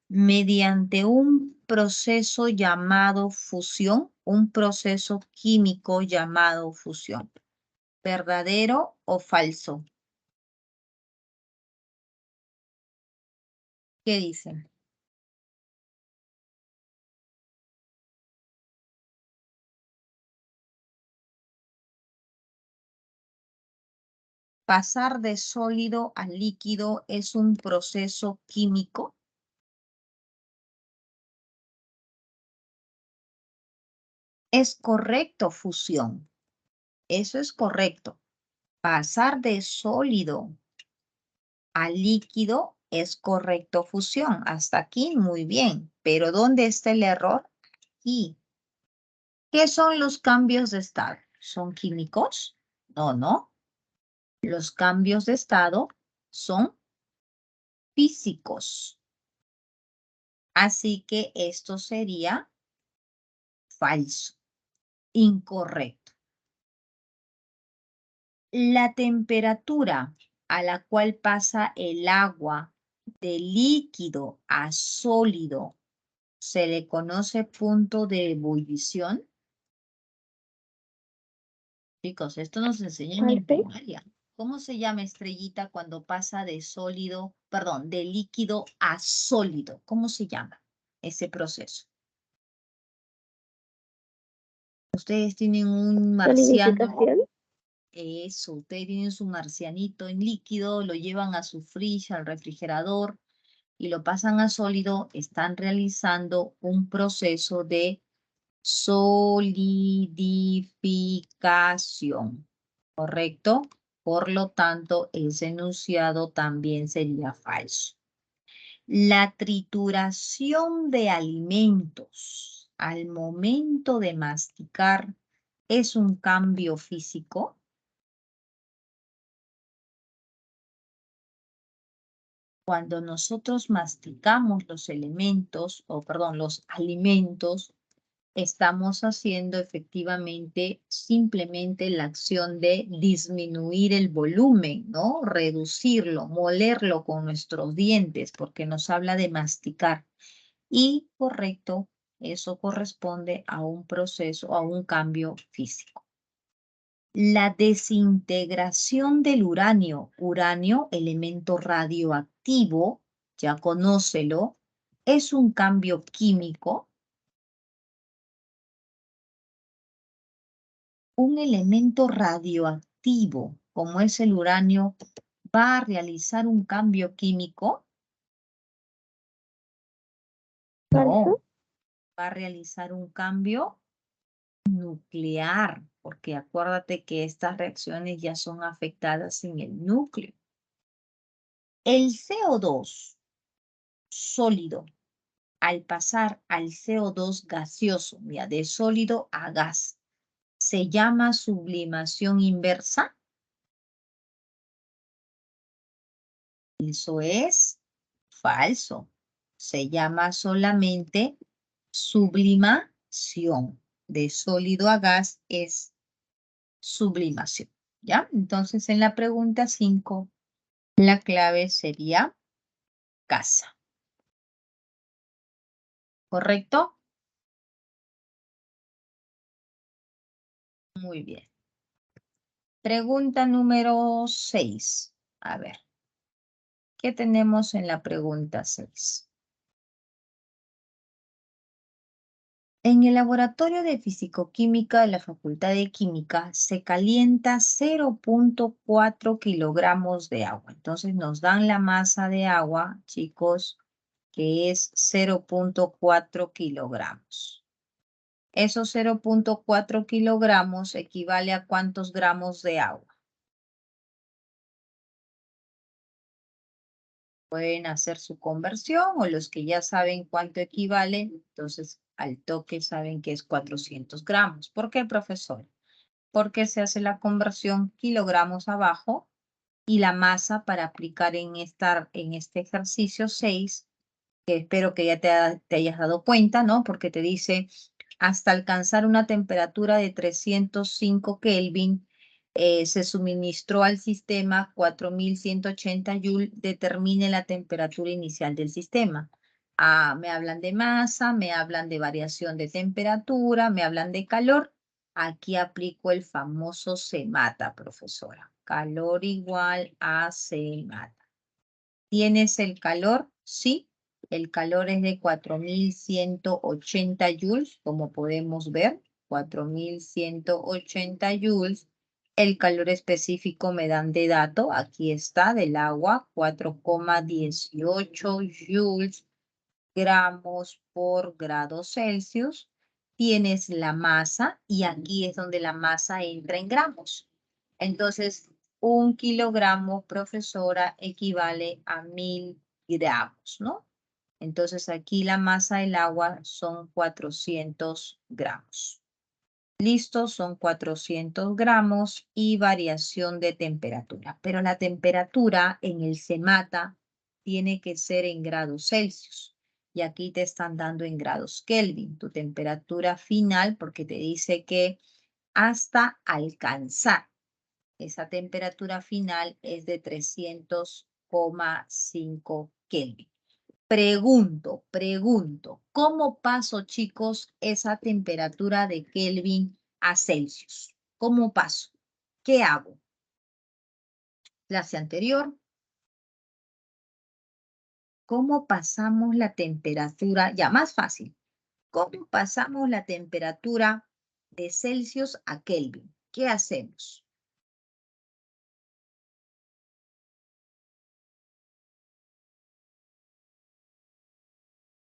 Mediante un proceso llamado fusión, un proceso químico llamado fusión. ¿Verdadero o falso? ¿Qué dicen? ¿Pasar de sólido a líquido es un proceso químico? Es correcto, fusión. Eso es correcto. Pasar de sólido a líquido es correcto, fusión. Hasta aquí muy bien. Pero ¿dónde está el error? Aquí. ¿Qué son los cambios de estado? ¿Son químicos? No, no. Los cambios de estado son físicos. Así que esto sería falso, incorrecto. La temperatura a la cual pasa el agua de líquido a sólido se le conoce punto de ebullición. Chicos, esto nos enseñan en primaria. ¿Cómo se llama, Estrellita, cuando pasa de sólido, perdón, de líquido a sólido? ¿Cómo se llama ese proceso? Ustedes tienen un marciano. Eso, ustedes tienen su marcianito en líquido, lo llevan a su fridge, al refrigerador y lo pasan a sólido. Están realizando un proceso de solidificación, ¿correcto? Por lo tanto, ese enunciado también sería falso. La trituración de alimentos al momento de masticar es un cambio físico. Cuando nosotros masticamos los elementos, los alimentos, estamos haciendo efectivamente simplemente la acción de disminuir el volumen, ¿no? Reducirlo, molerlo con nuestros dientes, porque nos habla de masticar. Y correcto, eso corresponde a un proceso, a un cambio físico. La desintegración del uranio, elemento radioactivo, ya conócelo, es un cambio químico. Un elemento radioactivo, como es el uranio, va a realizar un cambio químico. No, va a realizar un cambio nuclear, porque acuérdate que estas reacciones ya son afectadas en el núcleo. El CO2 sólido, al pasar al CO2 gaseoso, mira, de sólido a gas, ¿se llama sublimación inversa? Eso es falso. Se llama solamente sublimación. De sólido a gas es sublimación. ¿Ya? Entonces, en la pregunta 5, la clave sería casa. ¿Correcto? Muy bien. Pregunta número 6. A ver. ¿Qué tenemos en la pregunta 6? En el laboratorio de fisicoquímica de la Facultad de Química se calienta 0.4 kilogramos de agua. Entonces nos dan la masa de agua, chicos, que es 0.4 kilogramos. Esos 0.4 kilogramos equivale a ¿cuántos gramos de agua? Pueden hacer su conversión o los que ya saben cuánto equivale, entonces al toque saben que es 400 gramos. ¿Por qué, profesor? Porque se hace la conversión kilogramos abajo y la masa para aplicar en este ejercicio 6, que espero que ya te hayas dado cuenta, ¿no? Porque te dice hasta alcanzar una temperatura de 305 Kelvin, se suministró al sistema 4180 Joule, determine la temperatura inicial del sistema. Me hablan de masa, me hablan de variación de temperatura, me hablan de calor. Aquí aplico el famoso CEMATA, profesora. Calor igual a CEMATA. ¿Tienes el calor? Sí. El calor es de 4180 joules, como podemos ver. 4180 joules. El calor específico me dan de dato. Aquí está, del agua. 4,18 joules gramos por grado Celsius. Tienes la masa y aquí es donde la masa entra en gramos. Entonces, 1 kilogramo, profesora, equivale a 1000 gramos, ¿no? Entonces, aquí la masa del agua son 400 gramos. Listo, son 400 gramos y variación de temperatura. Pero la temperatura en el CEMATA tiene que ser en grados Celsius. Y aquí te están dando en grados Kelvin, tu temperatura final, porque te dice que hasta alcanzar. esa temperatura final es de 300,5 Kelvin. Pregunto, ¿cómo paso, chicos, esa temperatura de Kelvin a Celsius? ¿Cómo paso? ¿Qué hago? Clase anterior. ¿Cómo pasamos la temperatura? Ya, más fácil. ¿Cómo pasamos la temperatura de Celsius a Kelvin? ¿Qué hacemos?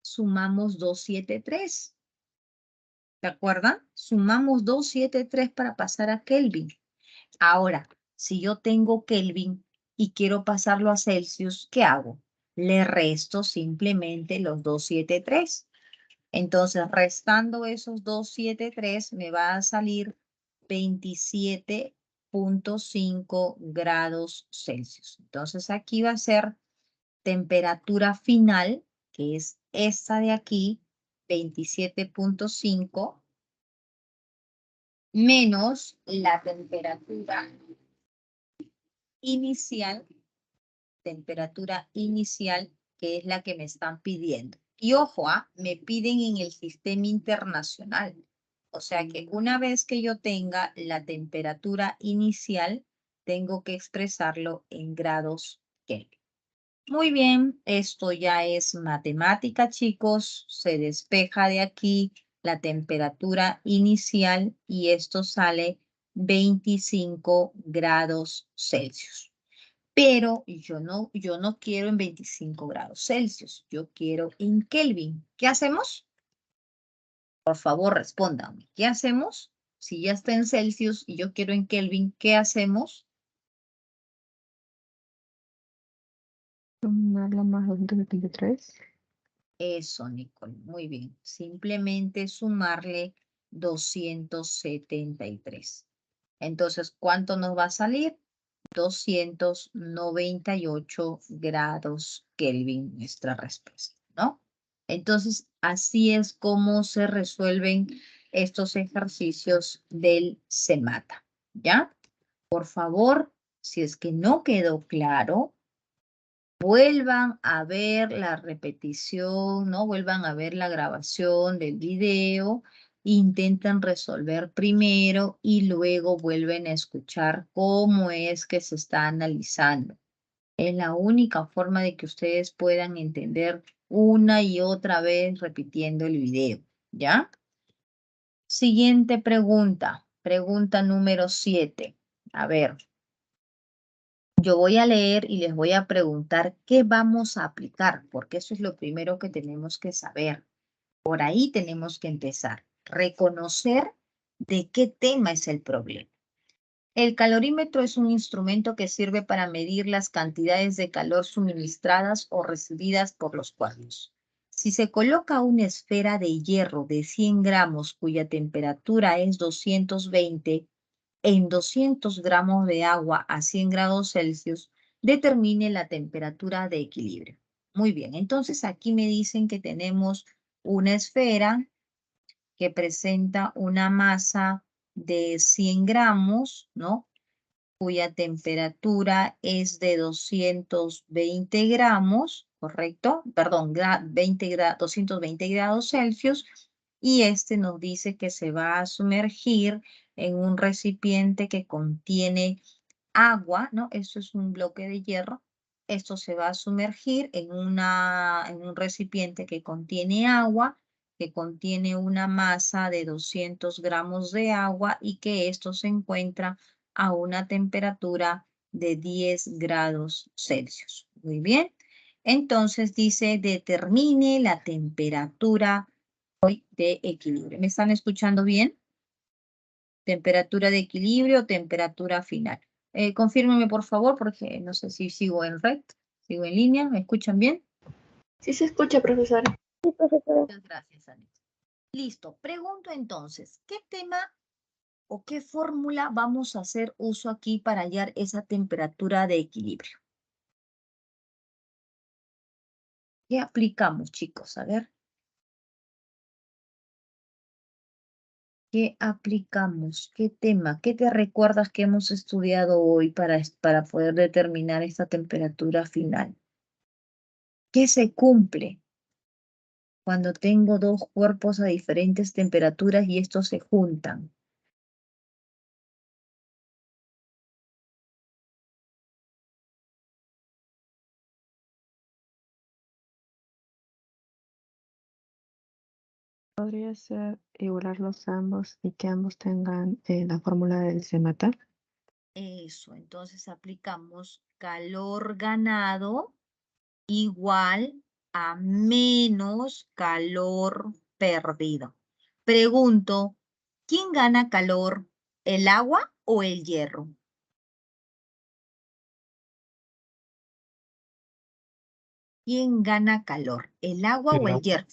Sumamos 273. ¿De acuerdo? Sumamos 273 para pasar a Kelvin. Ahora, si yo tengo Kelvin y quiero pasarlo a Celsius, ¿qué hago? Le resto simplemente los 273. Entonces, restando esos 273, me va a salir 27,5 grados Celsius. Entonces, aquí va a ser temperatura final, que es esta de aquí, 27,5, menos la temperatura inicial, que es la que me están pidiendo. Y ojo, me piden en el sistema internacional. O sea que una vez que yo tenga la temperatura inicial, tengo que expresarlo en grados Kelvin. Muy bien, esto ya es matemática, chicos. Se despeja de aquí la temperatura inicial y esto sale 25 grados Celsius. Pero yo no quiero en 25 grados Celsius, yo quiero en Kelvin. ¿Qué hacemos? Por favor, respóndanme. ¿Qué hacemos? Si ya está en Celsius y yo quiero en Kelvin, ¿qué hacemos? Sumarlo más 273. Eso, Nicole, muy bien. Simplemente sumarle 273. Entonces, ¿cuánto nos va a salir? 298 grados Kelvin, nuestra respuesta, ¿no? Entonces, así es como se resuelven estos ejercicios del CEMATA, ¿ya? Por favor, si es que no quedó claro, vuelvan a ver la repetición, ¿no? Vuelvan a ver la grabación del video, intenten resolver primero y luego vuelven a escuchar cómo es que se está analizando. Es la única forma de que ustedes puedan entender una y otra vez repitiendo el video, ¿ya? Siguiente pregunta, pregunta número 7. A ver. Yo voy a leer y les voy a preguntar qué vamos a aplicar, porque eso es lo primero que tenemos que saber. Por ahí tenemos que empezar. Reconocer de qué tema es el problema. El calorímetro es un instrumento que sirve para medir las cantidades de calor suministradas o recibidas por los cuerpos. Si se coloca una esfera de hierro de 100 gramos cuya temperatura es 220, en 200 gramos de agua a 100 grados Celsius, determine la temperatura de equilibrio. Muy bien, entonces aquí me dicen que tenemos una esfera que presenta una masa de 100 gramos, ¿no? Cuya temperatura es de 220 gramos, ¿correcto? Perdón, 220 grados Celsius. Y este nos dice que se va a sumergir en un recipiente que contiene agua, ¿no? Esto es un bloque de hierro. Esto se va a sumergir en un recipiente que contiene agua, que contiene una masa de 200 gramos de agua y que esto se encuentra a una temperatura de 10 grados Celsius. Muy bien. Entonces dice, determine la temperatura de equilibrio. ¿Me están escuchando bien? Temperatura de equilibrio o temperatura final. Confírmeme, por favor, porque no sé si sigo en red, sigo en línea. ¿Me escuchan bien? Sí se escucha, profesora. Muchas gracias, Anita. Listo. Pregunto entonces, ¿qué tema o qué fórmula vamos a hacer uso aquí para hallar esa temperatura de equilibrio? ¿Qué aplicamos, chicos? A ver. ¿Qué aplicamos? ¿Qué tema? ¿Qué te recuerdas que hemos estudiado hoy para poder determinar esta temperatura final? ¿Qué se cumple cuando tengo dos cuerpos a diferentes temperaturas y estos se juntan? Podría ser igualarlos ambos y que ambos tengan la fórmula del CMATA. Eso, entonces aplicamos calor ganado igual a menos calor perdido. Pregunto, ¿quién gana calor, el agua o el hierro? ¿Quién gana calor, el agua o El el agua. hierro?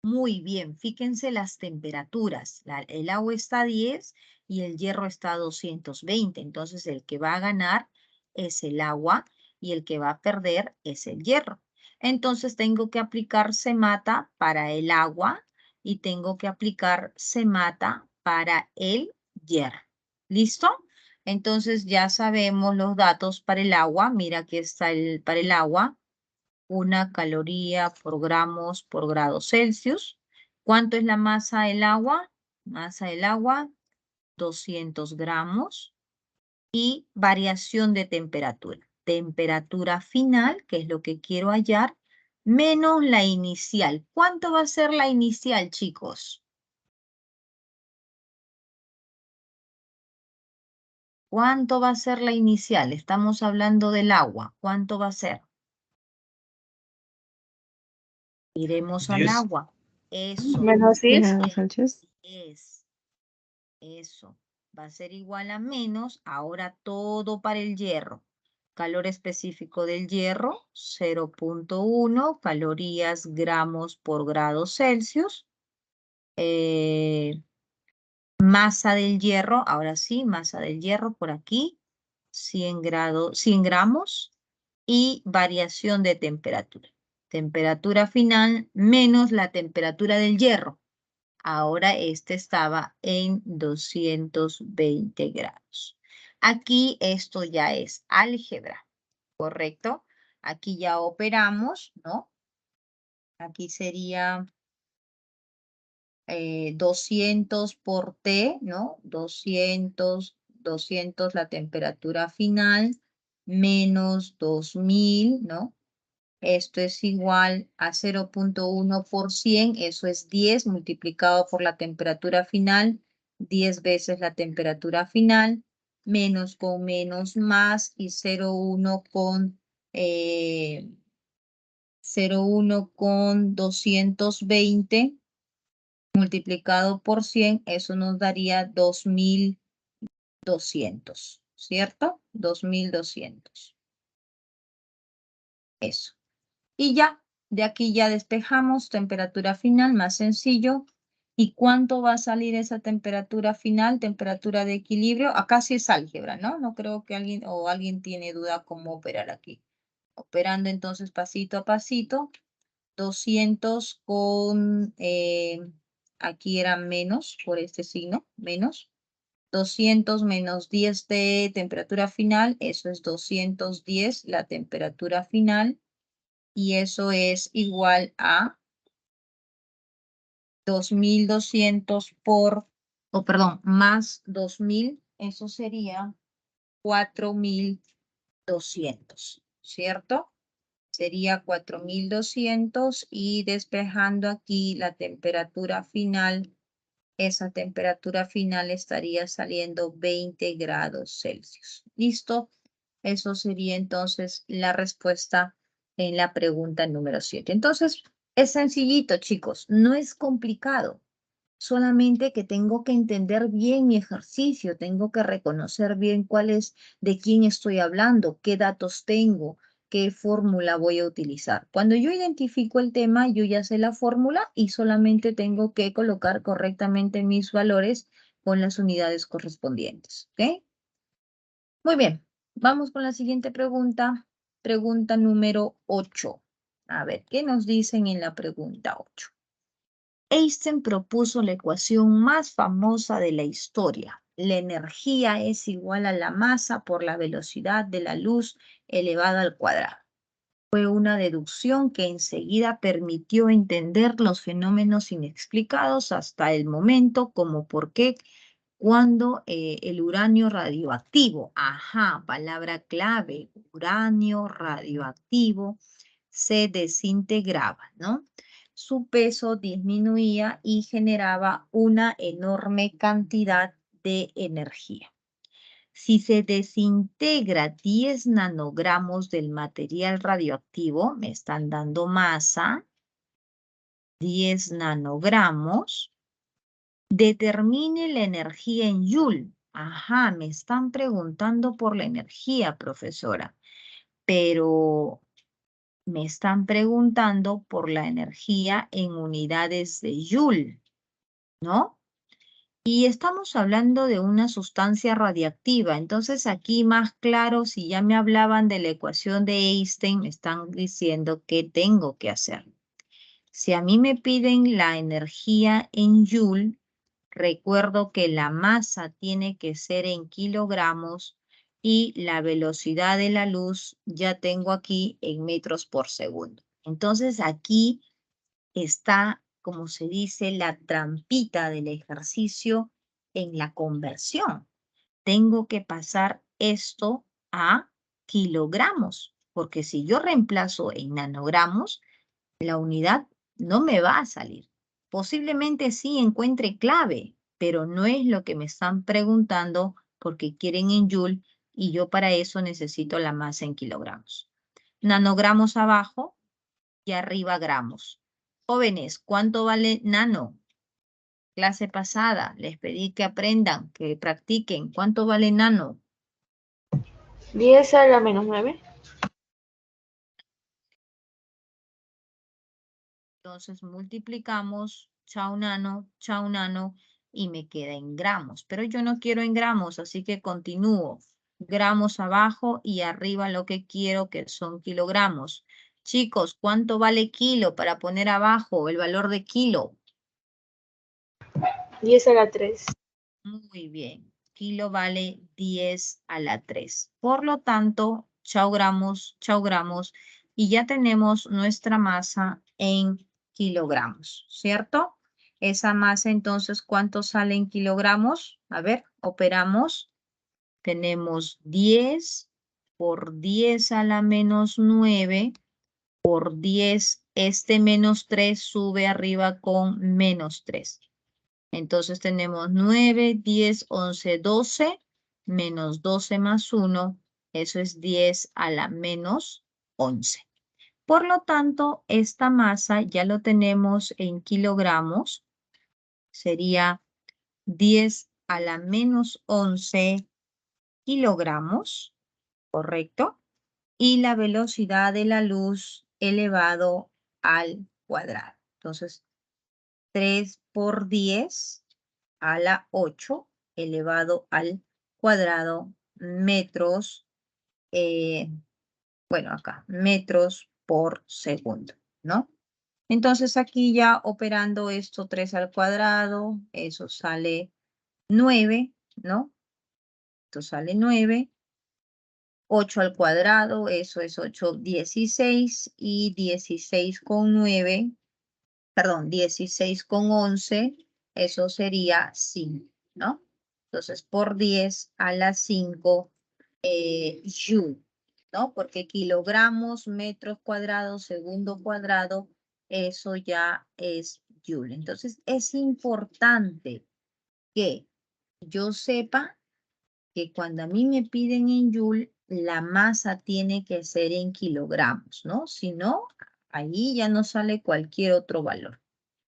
Muy bien, fíjense las temperaturas. El agua está a 10 y el hierro está a 220. Entonces el que va a ganar es el agua y el que va a perder es el hierro. Entonces tengo que aplicar CMATA para el agua y tengo que aplicar CMATA para el hierro. ¿Listo? Entonces ya sabemos los datos para el agua. Mira, aquí está para el agua. 1 caloría por gramos por grado Celsius. ¿Cuánto es la masa del agua? Masa del agua, 200 gramos. Y variación de temperatura. Temperatura final, que es lo que quiero hallar, menos la inicial. ¿Cuánto va a ser la inicial, chicos? ¿Cuánto va a ser la inicial? Estamos hablando del agua. ¿Cuánto va a ser? Iremos al 10. agua. Eso. Menos 10. Grados Celsius. Es. Eso. Va a ser igual a menos. Ahora todo para el hierro. Calor específico del hierro, 0.1 calorías gramos por grado Celsius. Masa del hierro, ahora sí, masa del hierro por aquí, 100 gramos. Y variación de temperatura. Temperatura final menos la temperatura del hierro. Ahora este estaba en 220 grados. Aquí esto ya es álgebra, ¿correcto? Aquí ya operamos, ¿no? Aquí sería 200 por T, ¿no? 200 la temperatura final, menos 2000, ¿no? Esto es igual a 0.1 por 100, eso es 10 multiplicado por la temperatura final, 10 veces la temperatura final, menos con menos más y 0.1 con 220 multiplicado por 100, eso nos daría 2200, ¿cierto? 2200. Eso. Y ya, de aquí ya despejamos temperatura final, más sencillo. ¿Y cuánto va a salir esa temperatura final? Temperatura de equilibrio. Acá sí es álgebra, ¿no? No creo que alguien tiene duda cómo operar aquí. Operando entonces pasito a pasito. 200 con, aquí era menos por este signo, menos. 200 menos 10 de temperatura final, eso es 210 la temperatura final. Y eso es igual a 2200 más 2000, eso sería 4200, ¿cierto? Sería 4200 y despejando aquí la temperatura final, esa temperatura final estaría saliendo 20 grados Celsius. ¿Listo? Eso sería entonces la respuesta en la pregunta número 7. Entonces, es sencillito, chicos, no es complicado. Solamente que tengo que entender bien mi ejercicio, tengo que reconocer bien de quién estoy hablando, qué datos tengo, qué fórmula voy a utilizar. Cuando yo identifico el tema, yo ya sé la fórmula y solamente tengo que colocar correctamente mis valores con las unidades correspondientes. ¿Ok? Muy bien, vamos con la siguiente pregunta. Pregunta número 8. A ver, ¿qué nos dicen en la pregunta 8? Einstein propuso la ecuación más famosa de la historia. La energía es igual a la masa por la velocidad de la luz elevada al cuadrado. Fue una deducción que enseguida permitió entender los fenómenos inexplicados hasta el momento, como por qué, cuando el uranio radioactivo, palabra clave, uranio radioactivo, se desintegraba, ¿no? Su peso disminuía y generaba una enorme cantidad de energía. Si se desintegra 10 nanogramos del material radioactivo, me están dando masa, 10 nanogramos, determine la energía en Joule. Me están preguntando por la energía, profesora, pero me están preguntando por la energía en unidades de Joule, ¿no? Y estamos hablando de una sustancia radiactiva. Entonces aquí más claro, si ya me hablaban de la ecuación de Einstein, me están diciendo qué tengo que hacer. Si a mí me piden la energía en Joule, recuerdo que la masa tiene que ser en kilogramos y la velocidad de la luz ya tengo aquí en metros por segundo. Entonces aquí está, como se dice, la trampita del ejercicio en la conversión. Tengo que pasar esto a kilogramos, porque si yo reemplazo en nanogramos, la unidad no me va a salir. Posiblemente sí encuentre clave, pero no es lo que me están preguntando porque quieren en Joule y yo para eso necesito la masa en kilogramos. Nanogramos abajo y arriba gramos. Jóvenes, ¿cuánto vale nano? Clase pasada, les pedí que aprendan, que practiquen. ¿Cuánto vale nano? 10 a la menos 9. Entonces multiplicamos, chao nano, y me queda en gramos. Pero yo no quiero en gramos, así que continúo. Gramos abajo y arriba lo que quiero, que son kilogramos. Chicos, ¿cuánto vale kilo para poner abajo el valor de kilo? 10 a la 3. Muy bien. Kilo vale 10 a la 3. Por lo tanto, chao gramos, y ya tenemos nuestra masa en kilogramos, ¿cierto? Esa masa, entonces, ¿cuánto sale en kilogramos? A ver, operamos. Tenemos 10 por 10 a la menos 9 por 10. Este menos 3 sube arriba con menos 3. Entonces tenemos 9, 10, 11, 12, menos 12 más 1, eso es 10 a la menos 11. Por lo tanto, esta masa ya lo tenemos en kilogramos, sería 10 a la menos 11 kilogramos, ¿correcto? Y la velocidad de la luz elevado al cuadrado. Entonces, 3 por 10 a la 8 elevado al cuadrado metros, acá, metros por segundo, ¿no? Entonces aquí ya operando esto 3 al cuadrado, eso sale 9, ¿no? Esto sale 9. 8 al cuadrado, eso es 8, 16 y 16 con 9, perdón, 16 con 11, eso sería 5, ¿no? Entonces, por 10 a la 5 Joule, ¿no? Porque kilogramos, metros cuadrados, segundo cuadrado, eso ya es Joule. Entonces, es importante que yo sepa que cuando a mí me piden en Joule, la masa tiene que ser en kilogramos, ¿no? Si no, ahí ya no sale cualquier otro valor.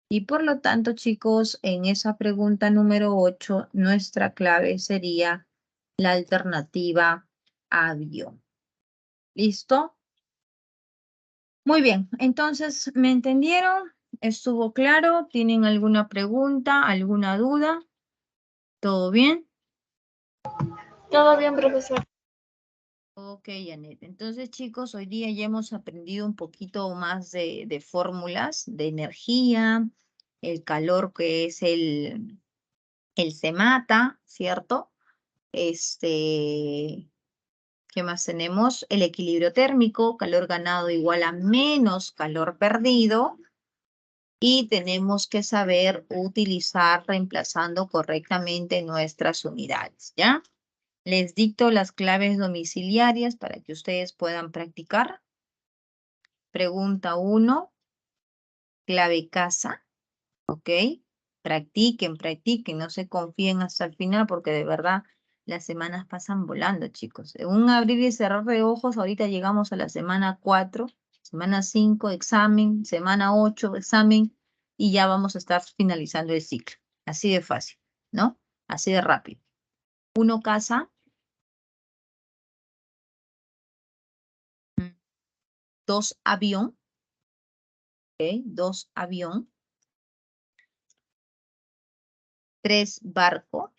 Y por lo tanto, chicos, en esa pregunta número 8, nuestra clave sería la alternativa avión. ¿Listo? Muy bien, entonces, ¿me entendieron? ¿Estuvo claro? ¿Tienen alguna pregunta, alguna duda? ¿Todo bien? Todo bien, profesor. Ok, Janet. Entonces, chicos, hoy día ya hemos aprendido un poquito más de fórmulas de energía, el calor que es el semata, ¿cierto? ¿Qué más tenemos? El equilibrio térmico, calor ganado igual a menos calor perdido. Y tenemos que saber utilizar reemplazando correctamente nuestras unidades, ¿ya? Les dicto las claves domiciliarias para que ustedes puedan practicar. Pregunta 1, clave casa, ¿ok? Practiquen, practiquen, no se confíen hasta el final porque de verdad las semanas pasan volando, chicos. En un abrir y cerrar de ojos, ahorita llegamos a la semana 4, semana 5, examen, semana 8, examen, y ya vamos a estar finalizando el ciclo. Así de fácil, ¿no? Así de rápido. 1, casa. 2, avión. ¿Ok? 2, avión. 3, barco.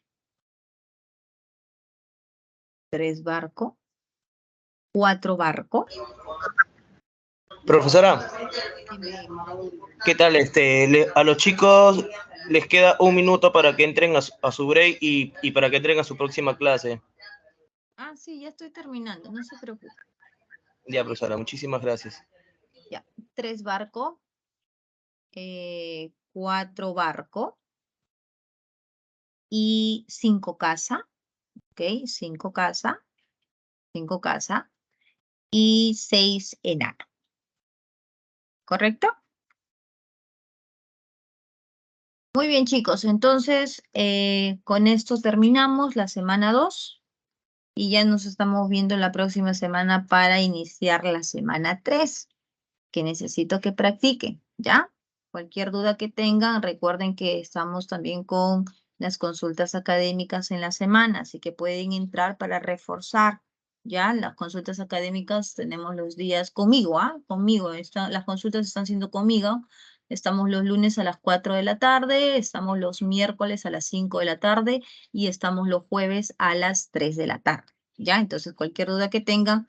3, barco. 4, barco. Profesora, Dime. ¿qué tal? A los chicos les queda 1 minuto para que entren a su break y para que entren a su próxima clase. Ah, sí, ya estoy terminando, no se preocupe. Ya, profesora, muchísimas gracias. Ya, 3 barco, 4 barco y 5 casa, ¿ok? 5 casa, 5 casa y 6 enano, ¿correcto? Muy bien, chicos, entonces con esto terminamos la semana 2 y ya nos estamos viendo la próxima semana para iniciar la semana 3, que necesito que practiquen, ¿ya? Cualquier duda que tengan, recuerden que estamos también con las consultas académicas en la semana, así que pueden entrar para reforzar, ¿ya? Las consultas académicas tenemos los días conmigo, ¿ah? Conmigo, las consultas están siendo conmigo. Estamos los lunes a las 4 de la tarde, estamos los miércoles a las 5 de la tarde y estamos los jueves a las 3 de la tarde, ¿ya? Entonces, cualquier duda que tengan,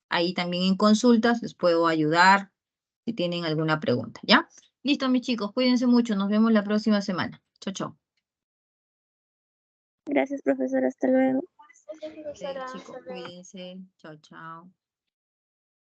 ahí también en consultas les puedo ayudar si tienen alguna pregunta, ¿ya? Listo, mis chicos, cuídense mucho. Nos vemos la próxima semana. Chau, chau. Gracias, profesora. Hasta luego. Gracias, profesora. Chicos, Hasta luego. cuídense. Chau, chau.